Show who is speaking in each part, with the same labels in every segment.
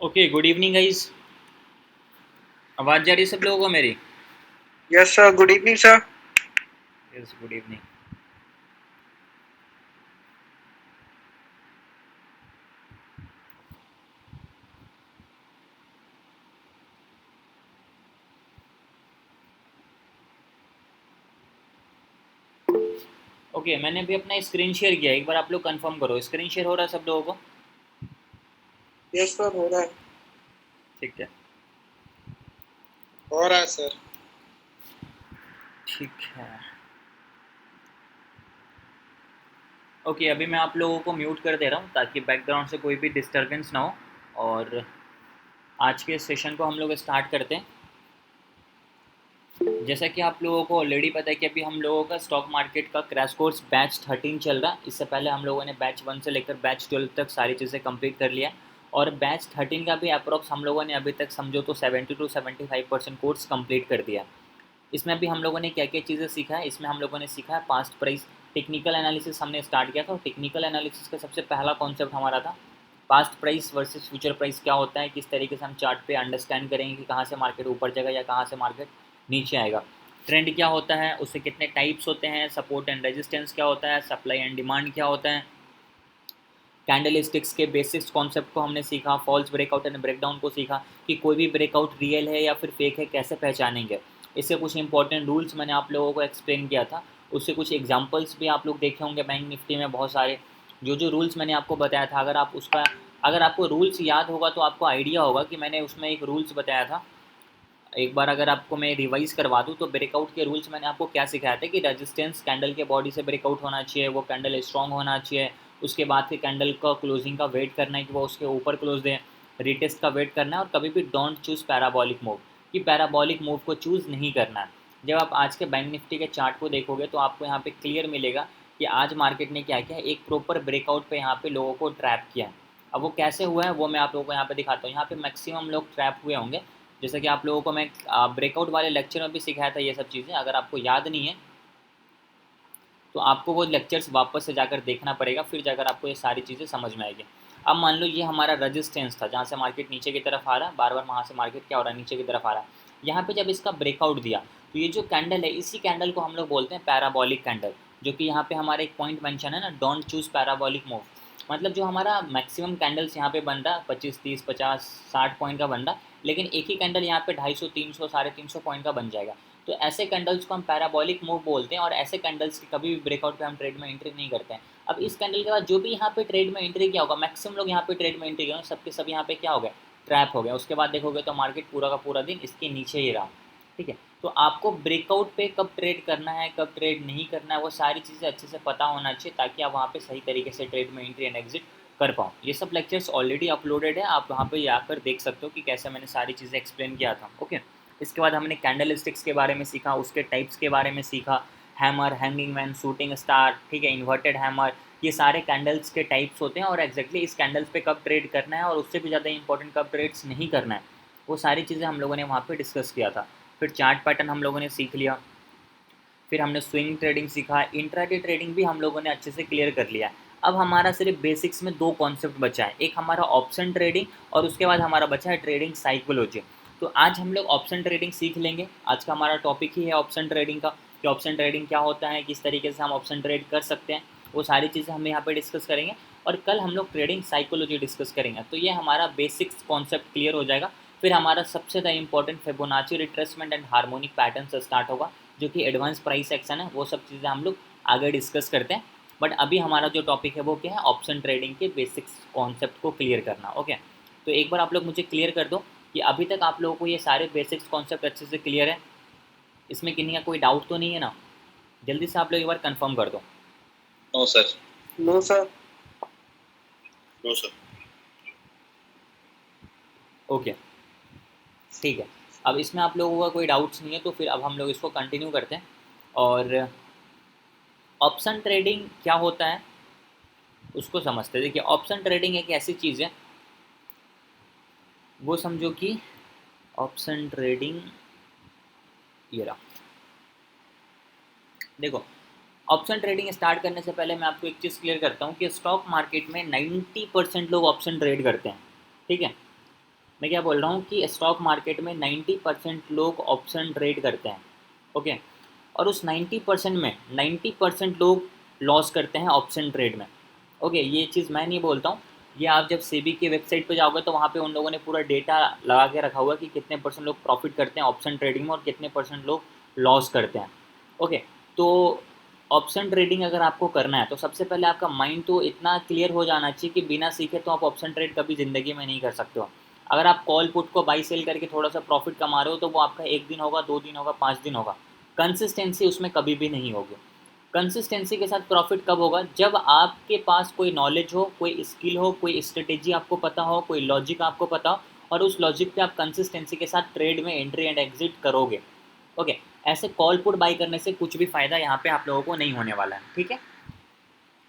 Speaker 1: Okay, good evening guys. आवाज़ जा रही है सब लोगों को मेरी?
Speaker 2: Yes, sir. Good evening, sir.
Speaker 1: Yes, good evening. Okay, मैंने अभी अपना स्क्रीन शेयर किया, एक बार आप लोग कंफर्म करो, स्क्रीन शेयर हो रहा है सब लोगों को?
Speaker 2: Yes, sir. हो रहा है।
Speaker 1: ठीक है।
Speaker 2: हो रहा है सर।
Speaker 1: ठीक है। ओके, अभी मैं आप लोगों को म्यूट कर दे रहा हूँ ताकि बैकग्राउंड से कोई भी डिस्टरबेंस ना हो। और आज के सेशन को हम लोग स्टार्ट करते हैं। जैसा कि आप लोगों को ऑलरेडी पता है कि अभी हम लोगों का स्टॉक मार्केट का क्रैश कोर्स बैच 13 चल रहा है। इससे पहले हम लोगों ने बैच 1 से लेकर बैच 12 तक सारी चीज़ें कंप्लीट कर लिया। और बैच 13 का भी अप्रोक्स हम लोगों ने अभी तक समझो तो 70 to 75% कोर्स कंप्लीट कर दिया। इसमें अभी हम लोगों ने क्या क्या चीज़ें सीखा है, इसमें हम लोगों ने सीखा है पास्ट प्राइस टेक्निकल एनालिसिस हमने स्टार्ट किया था। और टेक्निकल एनालिसिस का सबसे पहला कॉन्सेप्ट हमारा था past price versus future price क्या होता है, किस तरीके से हम चार्ट पे अंडरस्टैंड करेंगे कि कहाँ से मार्केट ऊपर जाएगा या कहाँ से मार्केट नीचे आएगा। ट्रेंड क्या होता है, उससे कितने टाइप्स होते हैं, सपोर्ट एंड रेजिस्टेंस क्या होता है, सप्लाई एंड डिमांड क्या होता है, कैंडल स्टिक्स के बेसिक्स कॉन्सेप्ट को हमने सीखा, फॉल्स ब्रेकआउट एंड ब्रेकडाउन को सीखा कि कोई भी ब्रेकआउट रियल है या फिर फेक है कैसे पहचानेंगे। इससे कुछ इंपॉर्टेंट रूल्स मैंने आप लोगों को एक्सप्लेन किया था। उससे कुछ एग्जांपल्स भी आप लोग देखे होंगे बैंक निफ्टी में बहुत सारे। जो जो रूल्स मैंने आपको बताया था, अगर आपको रूल्स याद होगा तो आपको आइडिया होगा कि मैंने उसमें एक रूल्स बताया था। एक बार अगर आपको मैं रिवाइज करवा दूँ तो ब्रेकआउट के रूल्स मैंने आपको क्या सिखाया था कि रेजिस्टेंस कैंडल के बॉडी से ब्रेकआउट होना चाहिए, वो कैंडल स्ट्रॉन्ग होना चाहिए। उसके बाद फिर कैंडल का क्लोजिंग का वेट करना है कि वो उसके ऊपर क्लोज दें। रिटेस्ट का वेट करना है और कभी भी डोंट चूज़ पैराबॉलिक मूव, कि पैराबॉलिक मूव को चूज़ नहीं करना है। जब आप आज के बैंक निफ्टी के चार्ट को देखोगे तो आपको यहाँ पे क्लियर मिलेगा कि आज मार्केट ने क्या किया, एक प्रॉपर ब्रेकआउट पे यहाँ पे लोगों को ट्रैप किया। अब वो कैसे हुआ है वो मैं आप लोगों को यहाँ पे दिखाता हूँ। यहाँ पे मैक्सिमम लोग ट्रैप हुए होंगे, जैसा कि आप लोगों को मैं ब्रेकआउट वाले लेक्चर में भी सिखाया था ये सब चीज़ें। अगर आपको याद नहीं है तो आपको वो लेक्चर्स वापस से जाकर देखना पड़ेगा, फिर जाकर आपको ये सारी चीज़ें समझ में आएगी। अब मान लो ये हमारा रजिस्टेंस था, जहाँ से मार्केट नीचे की तरफ आ रहा है, बार बार वहाँ से मार्केट क्या हो रहा है, नीचे की तरफ आ रहा है। यहाँ पे जब इसका ब्रेकआउट दिया तो ये जो कैंडल है, इसी कैंडल को हम लोग बोलते हैं पैराबॉलिक कैंडल। जो कि यहाँ पे हमारा एक पॉइंट मेंशन है ना, डोंट चूज़ पैराबॉलिक मूव। मतलब जो हमारा मैक्सिमम कैंडल्स यहाँ पे बन रहा है 25, 30, 50, 60 पॉइंट का बन रहा है, लेकिन एक ही कैंडल यहाँ पे 250, 300, 350 पॉइंट का बन जाएगा। तो ऐसे कैंडल्स को हम पैराबॉलिक मूव बोलते हैं और ऐसे कैंडल्स की कभी भी ब्रेकआउट पे हम ट्रेड में एंट्री नहीं करते हैं। अब इस कैंडल के बाद जो भी यहाँ पे ट्रेड में एंट्री किया होगा, मैक्सिमम लोग यहाँ पे ट्रेड में एंट्री किया, सबके सब यहाँ पे क्या हो गया, ट्रैप हो गया। उसके बाद देखोगे तो मार्केट पूरा का पूरा दिन इसके नीचे ही रहा। ठीक है, तो आपको ब्रेकआउट पे कब ट्रेड करना है, कब ट्रेड नहीं करना है, वो सारी चीज़ें अच्छे से पता होना चाहिए ताकि आप वहाँ पे सही तरीके से ट्रेड में एंट्री एंड एग्जिट कर पाओ। ये सब लेक्चर्स ऑलरेडी अपलोडेड है, आप वहाँ पे जाकर देख सकते हो कि कैसे मैंने सारी चीज़ें एक्सप्लेन किया था। ओके, इसके बाद हमने कैंडल स्टिक्स के बारे में सीखा, उसके टाइप्स के बारे में सीखा, hammer, hanging man, shooting star, ठीक है, इन्वर्टेड हैमर। ये सारे कैंडल्स के टाइप्स होते हैं और एग्जैक्टली इस कैंडल्स पे कब ट्रेड करना है और उससे भी ज़्यादा इंपॉर्टेंट कब ट्रेड्स नहीं करना है, वो सारी चीज़ें हम लोगों ने वहाँ पे डिस्कस किया था। फिर चार्ट पैटर्न हम लोगों ने सीख लिया। फिर हमने स्विंग ट्रेडिंग सीखा, इंट्राडे ट्रेडिंग भी हम लोगों ने अच्छे से क्लियर कर लिया। अब हमारा सिर्फ बेसिक्स में दो कॉन्सेप्ट बचा है, एक हमारा ऑप्शन ट्रेडिंग और उसके बाद हमारा बचा है ट्रेडिंग साइकोलॉजी। तो आज हम लोग ऑप्शन ट्रेडिंग सीख लेंगे। आज का हमारा टॉपिक ही है ऑप्शन ट्रेडिंग का, कि ऑप्शन ट्रेडिंग क्या होता है, किस तरीके से हम ऑप्शन ट्रेड कर सकते हैं, वो सारी चीज़ें हम यहाँ पे डिस्कस करेंगे। और कल हम लोग ट्रेडिंग साइकोलॉजी डिस्कस करेंगे। तो ये हमारा बेसिक्स कॉन्सेप्ट क्लियर हो जाएगा। फिर हमारा सबसे ज़्यादा important Fibonacci retracement and harmonic pattern से स्टार्ट होगा, जो कि एडवांस प्राइस एक्शन है। वो सब चीज़ें हम लोग आगे डिस्कस करते हैं। बट अभी हमारा जो टॉपिक है वो क्या है, ऑप्शन ट्रेडिंग के बेसिक्स कॉन्सेप्ट को क्लियर करना। ओके, तो एक बार आप लोग मुझे क्लियर कर दो कि अभी तक आप लोगों को ये सारे बेसिक्स कॉन्सेप्ट अच्छे से क्लियर है, इसमें किन्हीं का कोई डाउट तो नहीं है ना? जल्दी से आप लोग एक बार कंफर्म कर दो।
Speaker 2: No sir. No sir. No sir.
Speaker 1: Okay, ठीक है। अब इसमें आप लोगों का कोई डाउट्स नहीं है तो फिर अब हम लोग इसको कंटिन्यू करते हैं। और ऑप्शन ट्रेडिंग क्या होता है उसको समझते हैं। देखिए, ऑप्शन ट्रेडिंग एक ऐसी चीज़ है, वो समझो कि ऑप्शन ट्रेडिंग ये रहा। देखो, ऑप्शन ट्रेडिंग स्टार्ट करने से पहले मैं आपको एक चीज़ क्लियर करता हूँ कि स्टॉक मार्केट में 90% लोग ऑप्शन ट्रेड करते हैं। ठीक है, मैं क्या बोल रहा हूँ कि स्टॉक मार्केट में 90% लोग ऑप्शन ट्रेड करते हैं। ओके, और उस 90% में 90% लोग लॉस करते हैं ऑप्शन ट्रेड में। ओके, ये चीज़ मैं नहीं बोलता हूँ, ये आप जब सेबी की वेबसाइट पे जाओगे तो वहाँ पे उन लोगों ने पूरा डेटा लगा के रखा हुआ है कि कितने परसेंट लोग प्रॉफिट करते हैं ऑप्शन ट्रेडिंग में और कितने परसेंट लोग लॉस करते हैं। ओके, तो ऑप्शन ट्रेडिंग अगर आपको करना है तो सबसे पहले आपका माइंड तो इतना क्लियर हो जाना चाहिए कि बिना सीखे तो आप ऑप्शन ट्रेड कभी ज़िंदगी में नहीं कर सकते हो। अगर आप कॉल पुट को बाई सेल करके थोड़ा सा प्रॉफिट कमा रहे हो तो वो आपका 1 दिन होगा, 2 दिन होगा, 5 दिन होगा, कंसिस्टेंसी उसमें कभी भी नहीं होगी। कंसिस्टेंसी के साथ प्रॉफिट कब होगा? जब आपके पास कोई नॉलेज हो, कोई स्किल हो, कोई स्ट्रेटेजी आपको पता हो, कोई लॉजिक आपको पता हो और उस लॉजिक पे आप कंसिस्टेंसी के साथ ट्रेड में एंट्री एंड एग्जिट करोगे। ओके, ऐसे कॉल पुट बाई करने से कुछ भी फ़ायदा यहाँ पे आप लोगों को नहीं होने वाला है, ठीक है?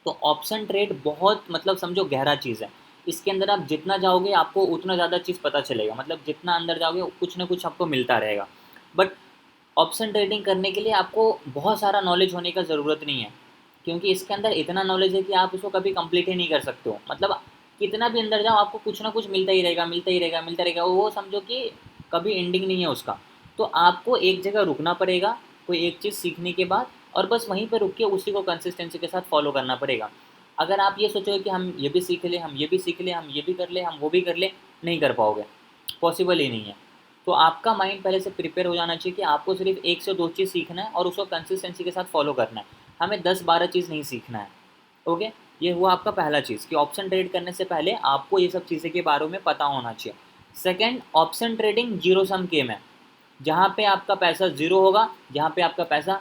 Speaker 1: तो ऑप्शन ट्रेड बहुत मतलब समझो गहरा चीज़ है। इसके अंदर आप जितना जाओगे आपको उतना ज़्यादा चीज़ पता चलेगा, मतलब जितना अंदर जाओगे कुछ ना कुछ आपको मिलता रहेगा। बट ऑप्शन ट्रेडिंग करने के लिए आपको बहुत सारा नॉलेज होने का ज़रूरत नहीं है, क्योंकि इसके अंदर इतना नॉलेज है कि आप उसको कभी कंप्लीट ही नहीं कर सकते हो। मतलब कितना भी अंदर जाओ आपको कुछ ना कुछ मिलता ही रहेगा, मिलता ही रहेगा, मिलता रहेगा, वो समझो कि कभी एंडिंग नहीं है उसका। तो आपको एक जगह रुकना पड़ेगा कोई एक चीज़ सीखने के बाद, और बस वहीं पर रुक के उसी को कंसिस्टेंसी के साथ फॉलो करना पड़ेगा। अगर आप ये सोचोगे कि हम ये भी सीख लें, हम ये भी सीख लें, हम ये भी कर लें, हम वो भी कर लें, नहीं कर पाओगे, पॉसिबल ही नहीं है। तो आपका माइंड पहले से प्रिपेयर हो जाना चाहिए कि आपको सिर्फ 1 से 2 चीज़ सीखना है और उसको कंसिस्टेंसी के साथ फॉलो करना है। हमें 10-12 चीज़ नहीं सीखना है। ओके, ये हुआ आपका पहला चीज़ कि ऑप्शन ट्रेड करने से पहले आपको ये सब चीज़ें के बारे में पता होना चाहिए। Second, option trading zero sum game है, जहाँ पे आपका पैसा ज़ीरो होगा, जहाँ पे आपका पैसा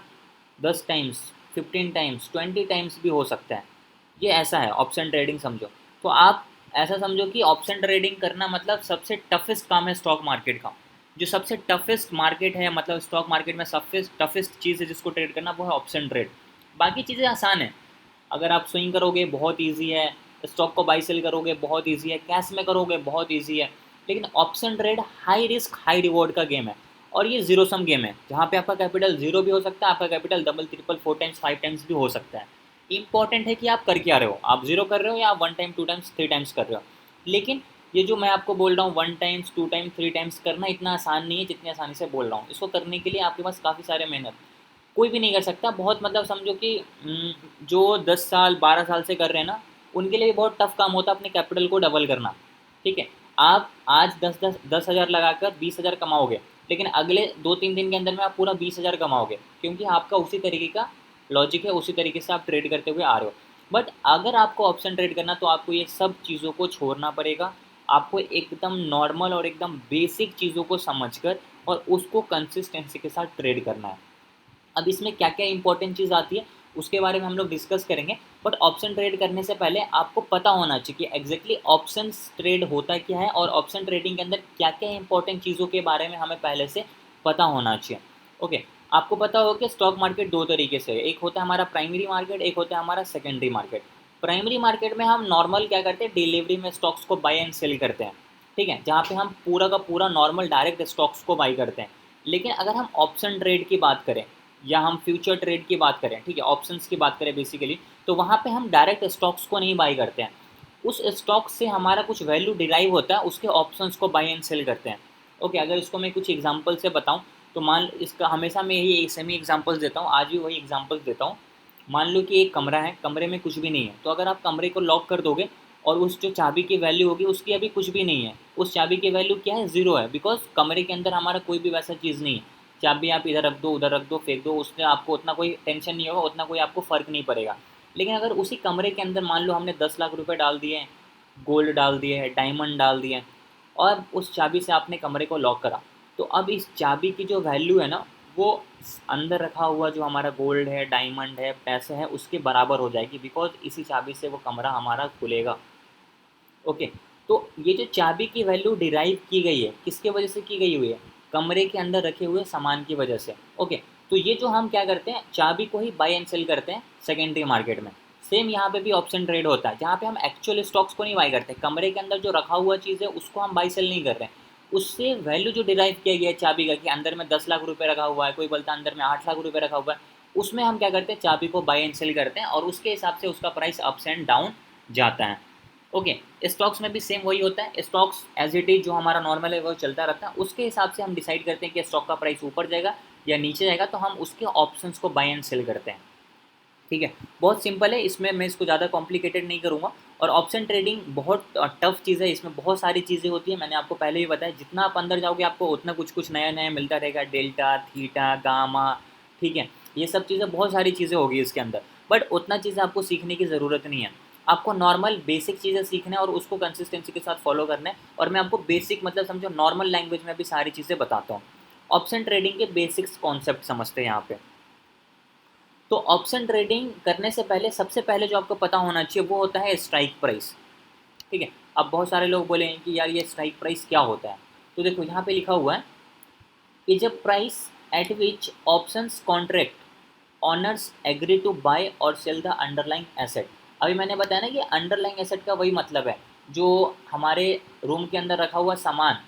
Speaker 1: 10 टाइम्स, 15 टाइम्स, 20 टाइम्स भी हो सकता है। ये ऐसा है ऑप्शन ट्रेडिंग समझो। तो आप ऐसा समझो कि ऑप्शन ट्रेडिंग करना मतलब सबसे टफेस्ट काम है स्टॉक मार्केट का। जो सबसे टफेस्ट मार्केट है, मतलब स्टॉक मार्केट में सबसे टफेस्ट चीज़ है जिसको ट्रेड करना, वो है ऑप्शन ट्रेड। बाकी चीज़ें आसान है। अगर आप स्विंग करोगे बहुत ईजी है, स्टॉक को बाई सेल करोगे बहुत ईजी है, कैश में करोगे बहुत ईजी है। लेकिन option trade high risk high reward का गेम है, और ये जीरो सम गेम है, जहाँ पे आपका कैपिटल जीरो भी हो सकता है, आपका capital double triple 4 times 5 times भी हो सकता है। इंपॉर्टेंट है कि आप कर क्या रहे हो, आप जीरो कर रहे हो या आप 1 टाइम 2 टाइम्स 3 टाइम्स कर रहे हो। लेकिन ये जो मैं आपको बोल रहा हूँ 1 टाइम्स 2 टाइम्स 3 टाइम्स करना इतना आसान नहीं है जितनी आसानी से बोल रहा हूँ। इसको करने के लिए आपके पास काफ़ी सारे मेहनत, कोई भी नहीं कर सकता। बहुत मतलब समझो कि जो 10 साल 12 साल से कर रहे हैं ना, उनके लिए भी बहुत टफ काम होता है अपने कैपिटल को डबल करना। ठीक है, आप आज 10 हज़ार लगाकर 20 हज़ार कमाओगे, लेकिन अगले 2-3 दिन के अंदर में आप पूरा 20 हज़ार कमाओगे, क्योंकि आपका उसी तरीके का लॉजिक है, उसी तरीके से आप ट्रेड करते हुए आ रहे हो। बट अगर आपको ऑप्शन ट्रेड करना तो आपको ये सब चीज़ों को छोड़ना पड़ेगा। आपको एकदम नॉर्मल और एकदम बेसिक चीज़ों को समझकर और उसको कंसिस्टेंसी के साथ ट्रेड करना है। अब इसमें क्या क्या इंपॉर्टेंट चीज़ आती है उसके बारे में हम लोग डिस्कस करेंगे। बट ऑप्शन ट्रेड करने से पहले आपको पता होना चाहिए कि एग्जैक्टली ऑप्शन ट्रेड होता क्या है और ऑप्शन ट्रेडिंग के अंदर क्या क्या इंपॉर्टेंट चीज़ों के बारे में हमें पहले से पता होना चाहिए। ओके, आपको पता हो कि स्टॉक मार्केट दो तरीके से है, एक होता है हमारा प्राइमरी मार्केट, एक होता है हमारा सेकेंडरी मार्केट। प्राइमरी मार्केट में हम नॉर्मल क्या करते हैं, डिलीवरी में स्टॉक्स को बाय एंड सेल करते हैं, ठीक है, जहाँ पे हम पूरा का पूरा नॉर्मल डायरेक्ट स्टॉक्स को बाई करते हैं। लेकिन अगर हम ऑप्शन ट्रेड की बात करें या हम फ्यूचर ट्रेड की बात करें, ठीक है, ऑप्शंस की बात करें बेसिकली, तो वहाँ पे हम डायरेक्ट स्टॉक्स को नहीं बाई करते हैं। उस स्टॉक से हमारा कुछ वैल्यू डिराइव होता है, उसके ऑप्शंस को बाई एंड सेल करते हैं। ओके, अगर इसको मैं कुछ एग्जांपल से बताऊं तो मान इसका हमेशा मैं यही सेमी एग्जांपल्स देता हूँ, आज भी वही एग्जांपल्स देता हूँ। मान लो कि एक कमरा है, कमरे में कुछ भी नहीं है, तो अगर आप कमरे को लॉक कर दोगे और उस जो चाबी की वैल्यू होगी उसकी अभी कुछ भी नहीं है, उस चाबी की वैल्यू क्या है, ज़ीरो है, बिकॉज कमरे के अंदर हमारा कोई भी वैसा चीज़ नहीं है। चाबी आप इधर रख दो उधर रख दो फेंक दो, उससे आपको उतना कोई टेंशन नहीं होगा, उतना कोई आपको फ़र्क नहीं पड़ेगा। लेकिन अगर उसी कमरे के अंदर मान लो हमने 10 लाख रुपए डाल दिए हैं, गोल्ड डाल दिए हैं, डायमंड डाल दिए हैं, और उस चाबी से आपने कमरे को लॉक करा, तो अब इस चाबी की जो वैल्यू है ना, वो अंदर रखा हुआ जो हमारा गोल्ड है, डायमंड है, पैसे हैं, उसके बराबर हो जाएगी, बिकॉज इसी चाबी से वो कमरा हमारा खुलेगा। ओके, तो ये जो चाबी की वैल्यू डिराइव की गई है किसके वजह से की गई हुई है, कमरे के अंदर रखे हुए सामान की वजह से। ओके, तो ये जो हम क्या करते हैं, चाबी को ही बाय एंड सेल करते हैं सेकेंडरी मार्केट में। सेम यहाँ पे भी ऑप्शन ट्रेड होता है, जहाँ पे हम एक्चुअल स्टॉक्स को नहीं बाय करते, कमरे के अंदर जो रखा हुआ चीज़ है उसको हम बाय सेल नहीं कर रहे हैं। उससे वैल्यू जो डिराइव किया गया है चाबी का, कि अंदर में 10 लाख रुपए रखा हुआ है, कोई बोलता है अंदर में 8 लाख रुपए रखा हुआ है, उसमें हम क्या करते हैं, चाबी को बाय एंड सेल करते हैं और उसके हिसाब से उसका प्राइस अप्स एंड डाउन जाता है। ओके, स्टॉक्स में भी सेम वही होता है, स्टॉक्स एज इट इज जो हमारा नॉर्मल है वो चलता रहता है, उसके हिसाब से हम डिसाइड करते हैं कि स्टॉक का प्राइस ऊपर जाएगा या नीचे जाएगा, तो हम उसके ऑप्शंस को बाय एंड सेल करते हैं। ठीक है, बहुत सिंपल है, इसमें मैं इसको ज़्यादा कॉम्प्लिकेटेड नहीं करूँगा। और ऑप्शन ट्रेडिंग बहुत टफ चीज़ है, इसमें बहुत सारी चीज़ें होती है, मैंने आपको पहले ही बताया, जितना आप अंदर जाओगे आपको उतना कुछ कुछ नया नया मिलता रहेगा, डेल्टा, थीटा, गामा, ठीक है, ये सब चीज़ें, बहुत सारी चीज़ें होगी इसके अंदर, बट उतना चीज़ें आपको सीखने की ज़रूरत नहीं है। आपको नॉर्मल बेसिक चीज़ें सीखना है और उसको कंसिस्टेंसी के साथ फॉलो करना है, और मैं आपको बेसिक मतलब समझो नॉर्मल लैंग्वेज में भी सारी चीज़ें बताता हूँ। ऑप्शन ट्रेडिंग के बेसिक्स कॉन्सेप्ट समझते हैं यहाँ पे। तो ऑप्शन ट्रेडिंग करने से पहले सबसे पहले जो आपको पता होना चाहिए वो होता है स्ट्राइक प्राइस। ठीक है, अब बहुत सारे लोग बोलेंगे कि यार ये स्ट्राइक प्राइस क्या होता है, तो देखो यहाँ पे लिखा हुआ है, is a price at which options contract owners agree to buy और सेल द अंडरलाइंग एसेट। अभी मैंने बताया ना कि अंडरलाइंग एसेट का वही मतलब है, जो हमारे रूम के अंदर रखा हुआ सामान,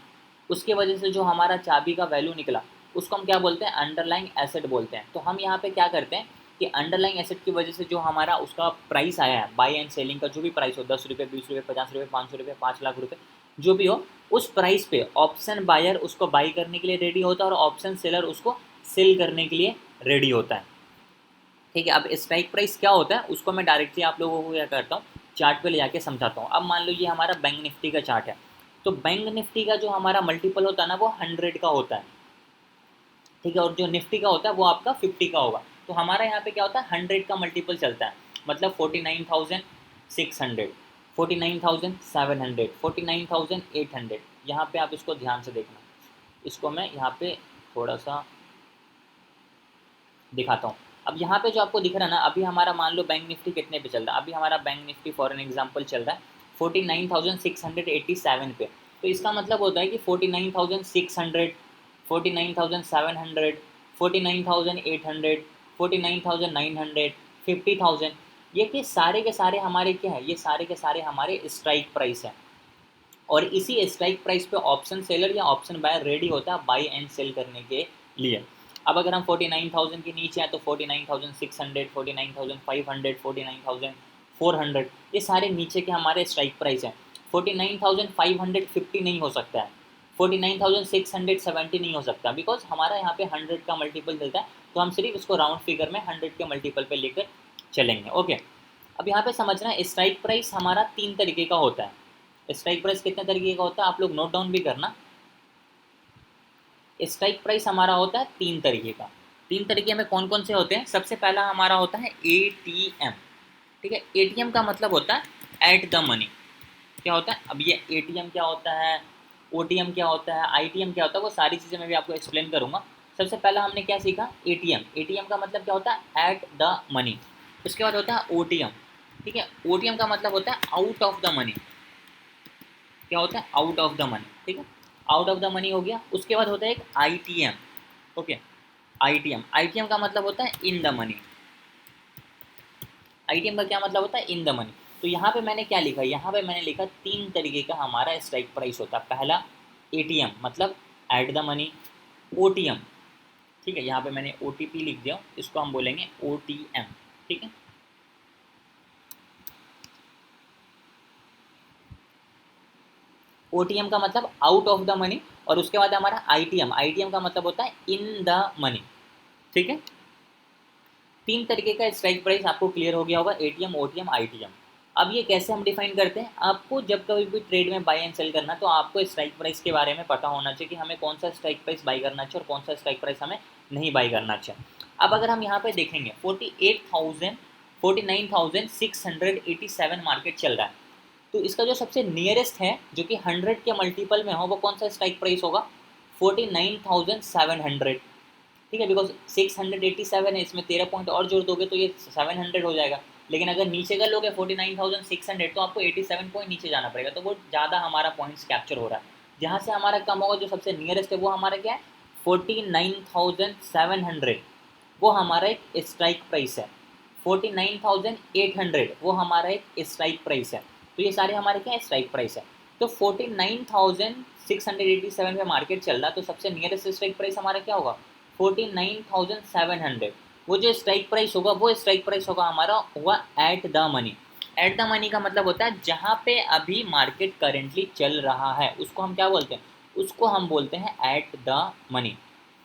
Speaker 1: उसके वजह से जो हमारा चाबी का वैल्यू निकला, उसको हम क्या बोलते हैं, अंडरलाइंग एसेट बोलते हैं। तो हम यहाँ पे क्या करते हैं कि अंडरलाइंग एसेट की वजह से जो हमारा उसका प्राइस आया है, बाई एंड सेलिंग का जो भी प्राइस हो, 10 रुपये, 20 रुपये, 50 रुपये, 500 रुपये, 5 लाख रुपये, जो भी हो, उस प्राइस पे ऑप्शन बायर उसको बाई करने के लिए रेडी होता है और ऑप्शन सेलर उसको सेल करने के लिए रेडी होता है। ठीक है, अब स्ट्राइक प्राइस क्या होता है उसको मैं डायरेक्टली आप लोगों को क्या करता हूँ, चार्ट पे ले जाके समझाता हूँ। अब मान लो ये हमारा बैंक निफ्टी का चार्ट है, तो बैंक निफ्टी का जो हमारा मल्टीपल होता है ना वो 100 का होता है। ठीक है, और जो निफ्टी का होता है वो आपका 50 का होगा। तो हमारा यहाँ पे क्या होता है, 100 का मल्टीपल चलता है, मतलब 49,600, 49,700, 49,800। यहाँ पे आप इसको ध्यान से देखना, इसको मैं यहाँ पे थोड़ा सा दिखाता हूँ। अब यहाँ पे जो आपको दिख रहा है ना, अभी हमारा मान लो बैंक निफ्टी कितने पे चल रहा है, अभी हमारा bank Nifty for an example चल रहा है 49,687 पे। तो इसका मतलब होता है कि 49,600, 49,700, 49,800, 49,900, 50,000, ये कि सारे के सारे हमारे क्या है, ये सारे के सारे हमारे स्ट्राइक प्राइस है। और इसी स्ट्राइक प्राइस पे ऑप्शन सेलर या ऑप्शन बायर रेडी होता है बाई एंड सेल करने के लिए। अब अगर हम 49,000 के नीचे हैं तो 49,600, 49,500, 49,400, ये सारे नीचे के हमारे स्ट्राइक प्राइस हैं। 49,550 नहीं हो सकता है, 49,670 नहीं हो सकता, बिकॉज हमारा यहाँ पे 100 का मल्टीपल चलता है, तो हम सिर्फ इसको राउंड फिगर में 100 के मल्टीपल पे लेकर चलेंगे। ओके, अब यहाँ पे समझना स्ट्राइक प्राइस हमारा 3 तरीके का होता है। स्ट्राइक प्राइस कितने तरीके का होता है आप लोग नोट डाउन भी करना। स्ट्राइक प्राइस हमारा होता है 3 तरीके का। 3 तरीके में कौन कौन से होते हैं, सबसे पहला हमारा होता है एटीएम। ठीक है, एटीएम का मतलब होता है एट द मनी। क्या होता है, अब ये एटीएम क्या होता है, ओटीएम क्या होता है, आईटीएम क्या होता है, वो सारी चीज़ें मैं भी आपको एक्सप्लेन करूंगा। सबसे पहला हमने क्या सीखा, एटीएम। एटीएम का मतलब क्या होता है, एट द मनी। उसके बाद होता है ओटीएम। ठीक है, ओटीएम का मतलब होता है आउट ऑफ द मनी। क्या होता है, आउट ऑफ द मनी। ठीक है, आउट ऑफ द मनी हो गया। उसके बाद होता है एक आईटीएम। ओके, आईटीएम, आईटीएम का मतलब होता है इन द मनी। आईटीएम का क्या मतलब होता है, इन द मनी। तो यहाँ पे मैंने क्या लिखा, यहाँ पे मैंने लिखा 3 तरीके का हमारा स्ट्राइक प्राइस होता है। पहला एटीएम मतलब एट द मनी, ओटीएम, ठीक है, यहाँ पे मैंने ओटीपी लिख दिया, इसको हम बोलेंगे ओटीएम। ठीक है, ओटीएम का मतलब आउट ऑफ द मनी, और उसके बाद हमारा आईटीएम, आईटीएम का मतलब होता है इन द मनी। ठीक है, 3 तरीके का स्ट्राइक प्राइस आपको क्लियर हो गया होगा, एटीएम, ओटीएम, आईटीएम। अब ये कैसे हम डिफाइन करते हैं, आपको जब कभी भी ट्रेड में बाई एंड सेल करना तो आपको स्ट्राइक प्राइस के बारे में पता होना चाहिए कि हमें कौन सा स्ट्राइक प्राइस बाई करना चाहिए और कौन सा स्ट्राइक प्राइस हमें नहीं बाई करना चाहिए। अब अगर हम यहाँ पे देखेंगे 49,687 मार्केट चल रहा है, तो इसका जो सबसे नियरेस्ट है जो कि 100 के मल्टीपल में हो, वो कौन सा स्ट्राइक प्राइस होगा, 49,700। ठीक है, बिकॉज 687 है, इसमें 13 पॉइंट और जोड़ दोगे तो ये 700 हो जाएगा। लेकिन अगर नीचे का लोगे 49,600 तो आपको 87 पॉइंट नीचे जाना पड़ेगा, तो वो ज़्यादा हमारा पॉइंट्स कैप्चर हो रहा है। जहाँ से हमारा कम होगा, जो सबसे नियरेस्ट है वो हमारा क्या है, 49,700, वो हमारा एक स्ट्राइक प्राइस है। 49,800 वो हमारा एक स्ट्राइक प्राइस है। तो ये सारे हमारे क्या है, स्ट्राइक प्राइस है। तो 49,687 पे मार्केट चल रहा है, तो सबसे नियरेस्ट स्ट्राइक प्राइस हमारा क्या होगा, 49,700। वो जो स्ट्राइक प्राइस होगा वो स्ट्राइक प्राइस होगा हमारा, हुआ at the money. At the money का मतलब होता है जहाँ पे अभी मार्केट करेंटली चल रहा है उसको हम क्या बोलते हैं, उसको हम बोलते हैं at the money.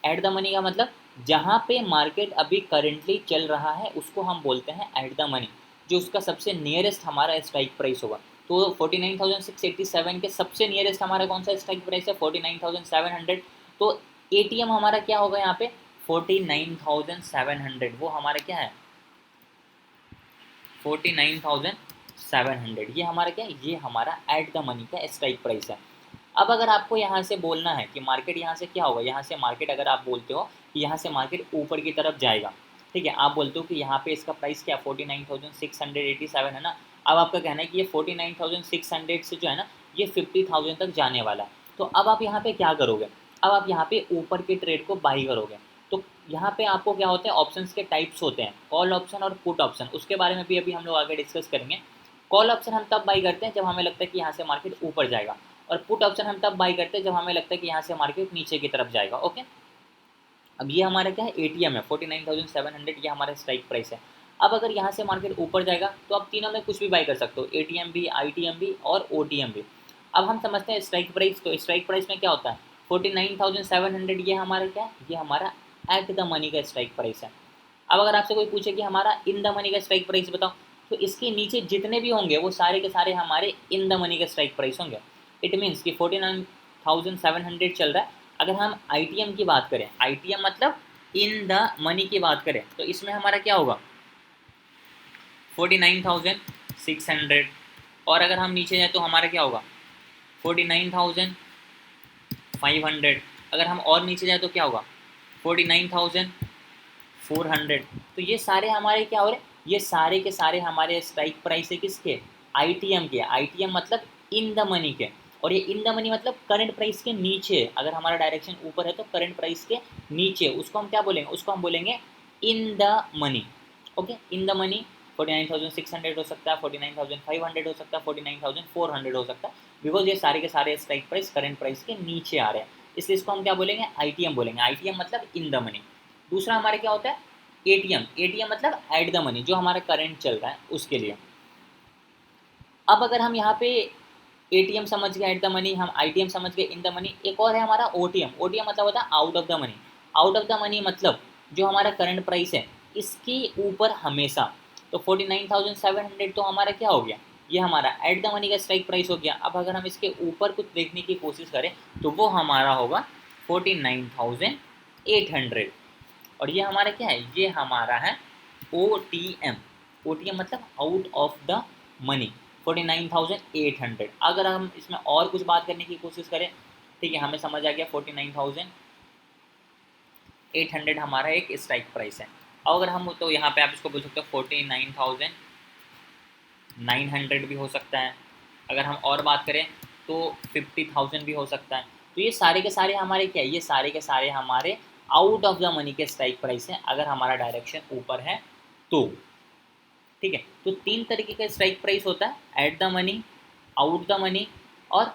Speaker 1: At the money का मतलब जहाँ पे मार्केट अभी करेंटली चल रहा है उसको हम बोलते हैं एट द मनी, जो उसका सबसे नियरेस्ट हमारा स्ट्राइक प्राइस होगा। तो 49,687 के सबसे नियरेस्ट हमारा कौन सा स्ट्राइक प्राइस है, 49,700। तो एटीएम हमारा क्या होगा यहाँ पे, 49,700, वो हमारा क्या है 49,700, ये हमारा क्या है, ये हमारा एट द मनी का स्ट्राइक प्राइस है। अब अगर आपको यहाँ से बोलना है कि मार्केट यहाँ से क्या होगा, यहाँ से मार्केट अगर आप बोलते हो कि यहाँ से मार्केट ऊपर की तरफ जाएगा, ठीक है, आप बोलते हो कि यहाँ पे इसका प्राइस क्या 49,687 है ना। अब आपका कहना है कि ये 49,600 से जो है ना ये 50,000 तक जाने वाला है। तो अब आप यहाँ पे क्या करोगे, अब आप यहाँ पे ऊपर के ट्रेड को बाई करोगे। तो यहाँ पे आपको क्या होते हैं, ऑप्शंस के टाइप्स होते हैं, कॉल ऑप्शन और पुट ऑप्शन, उसके बारे में भी अभी हम लोग आगे डिस्कस करेंगे। कॉल ऑप्शन हम तब बाई करते हैं जब हमें लगता है कि यहाँ से मार्केट ऊपर जाएगा, और पुट ऑप्शन हम तब बाई करते हैं जब हमें लगता है कि यहाँ से मार्केट नीचे की तरफ जाएगा। ओके, अब ये हमारा क्या है, एटीएम है 49,700, ये हमारा स्ट्राइक प्राइस है। अब अगर यहाँ से मार्केट ऊपर जाएगा तो आप तीनों में कुछ भी बाई कर सकते हो, एटीएम भी, आईटीएम भी और ओटीएम भी। अब हम समझते हैं स्ट्राइक प्राइस, तो स्ट्राइक प्राइस में क्या होता है 49,700, ये हमारा क्या है, ये हमारा एट द मनी का स्ट्राइक प्राइस है। अब अगर आपसे कोई पूछे कि हमारा इन द मनी का स्ट्राइक प्राइस बताओ, तो इसके नीचे जितने भी होंगे वो सारे के सारे हमारे इन द मनी का स्ट्राइक प्राइस होंगे। इट मीन्स कि 49,700 चल रहा है। अगर हम आईटीएम की बात करें, आईटीएम मतलब इन द मनी की बात करें, तो इसमें हमारा क्या होगा 49,600, और अगर हम नीचे जाए तो हमारा क्या होगा 49,500, अगर हम और नीचे जाए तो क्या होगा 49,400। तो ये सारे हमारे क्या हो रहे हैं, ये सारे के सारे हमारे स्ट्राइक प्राइस है किसके, आईटीएम के। आईटीएम मतलब इन द मनी के, और ये इन द मनी मतलब करंट प्राइस के नीचे, अगर हमारा डायरेक्शन ऊपर है तो करंट प्राइस के नीचे उसको हम क्या बोलेंगे, उसको हम बोलेंगे in the money. Okay, in the money 49,600 हो सकता है, 49,500 हो सकता है, 49,400 हो सकता है, बिकॉज ये सारे के सारे स्ट्राइक प्राइस करंट प्राइस के नीचे आ रहे हैं, इसलिए इसको हम क्या बोलेंगे, आईटीएम बोलेंगे। आईटीएम मतलब इन द मनी। दूसरा हमारे क्या होता है एटीएम, एटीएम मतलब एट द मनी, जो हमारा करंट चल रहा है उसके लिए। अब अगर हम यहाँ पे एटीएम समझ गए एट द मनी, हम आईटीएम समझ गए इन द मनी, एक और है हमारा ओटीएम। ओटीएम मतलब होता है out of the money. Out of the money मतलब जो हमारा करंट प्राइस है इसके ऊपर हमेशा। तो 49,700 तो हमारा क्या हो गया, ये हमारा एट द मनी का स्ट्राइक प्राइस हो गया। अब अगर हम इसके ऊपर कुछ देखने की कोशिश करें तो वो हमारा होगा 49,800, और ये हमारा क्या है, ये हमारा है O T M. O T M मतलब आउट ऑफ द मनी 49,800। अगर हम इसमें और कुछ बात करने की कोशिश करें, ठीक है, हमें समझ आ गया 49,800 हमारा एक स्ट्राइक प्राइस है। अगर हम तो यहाँ पे आप इसको बोल सकते हो 49,900 भी हो सकता है। अगर हम और बात करें तो 50,000 भी हो सकता है। तो ये सारे के सारे हमारे क्या है, ये सारे के सारे हमारे आउट ऑफ द मनी के स्ट्राइक प्राइस हैं, अगर हमारा डायरेक्शन ऊपर है तो। ठीक है, तो तीन तरीके का स्ट्राइक प्राइस होता है, at the money, out the money और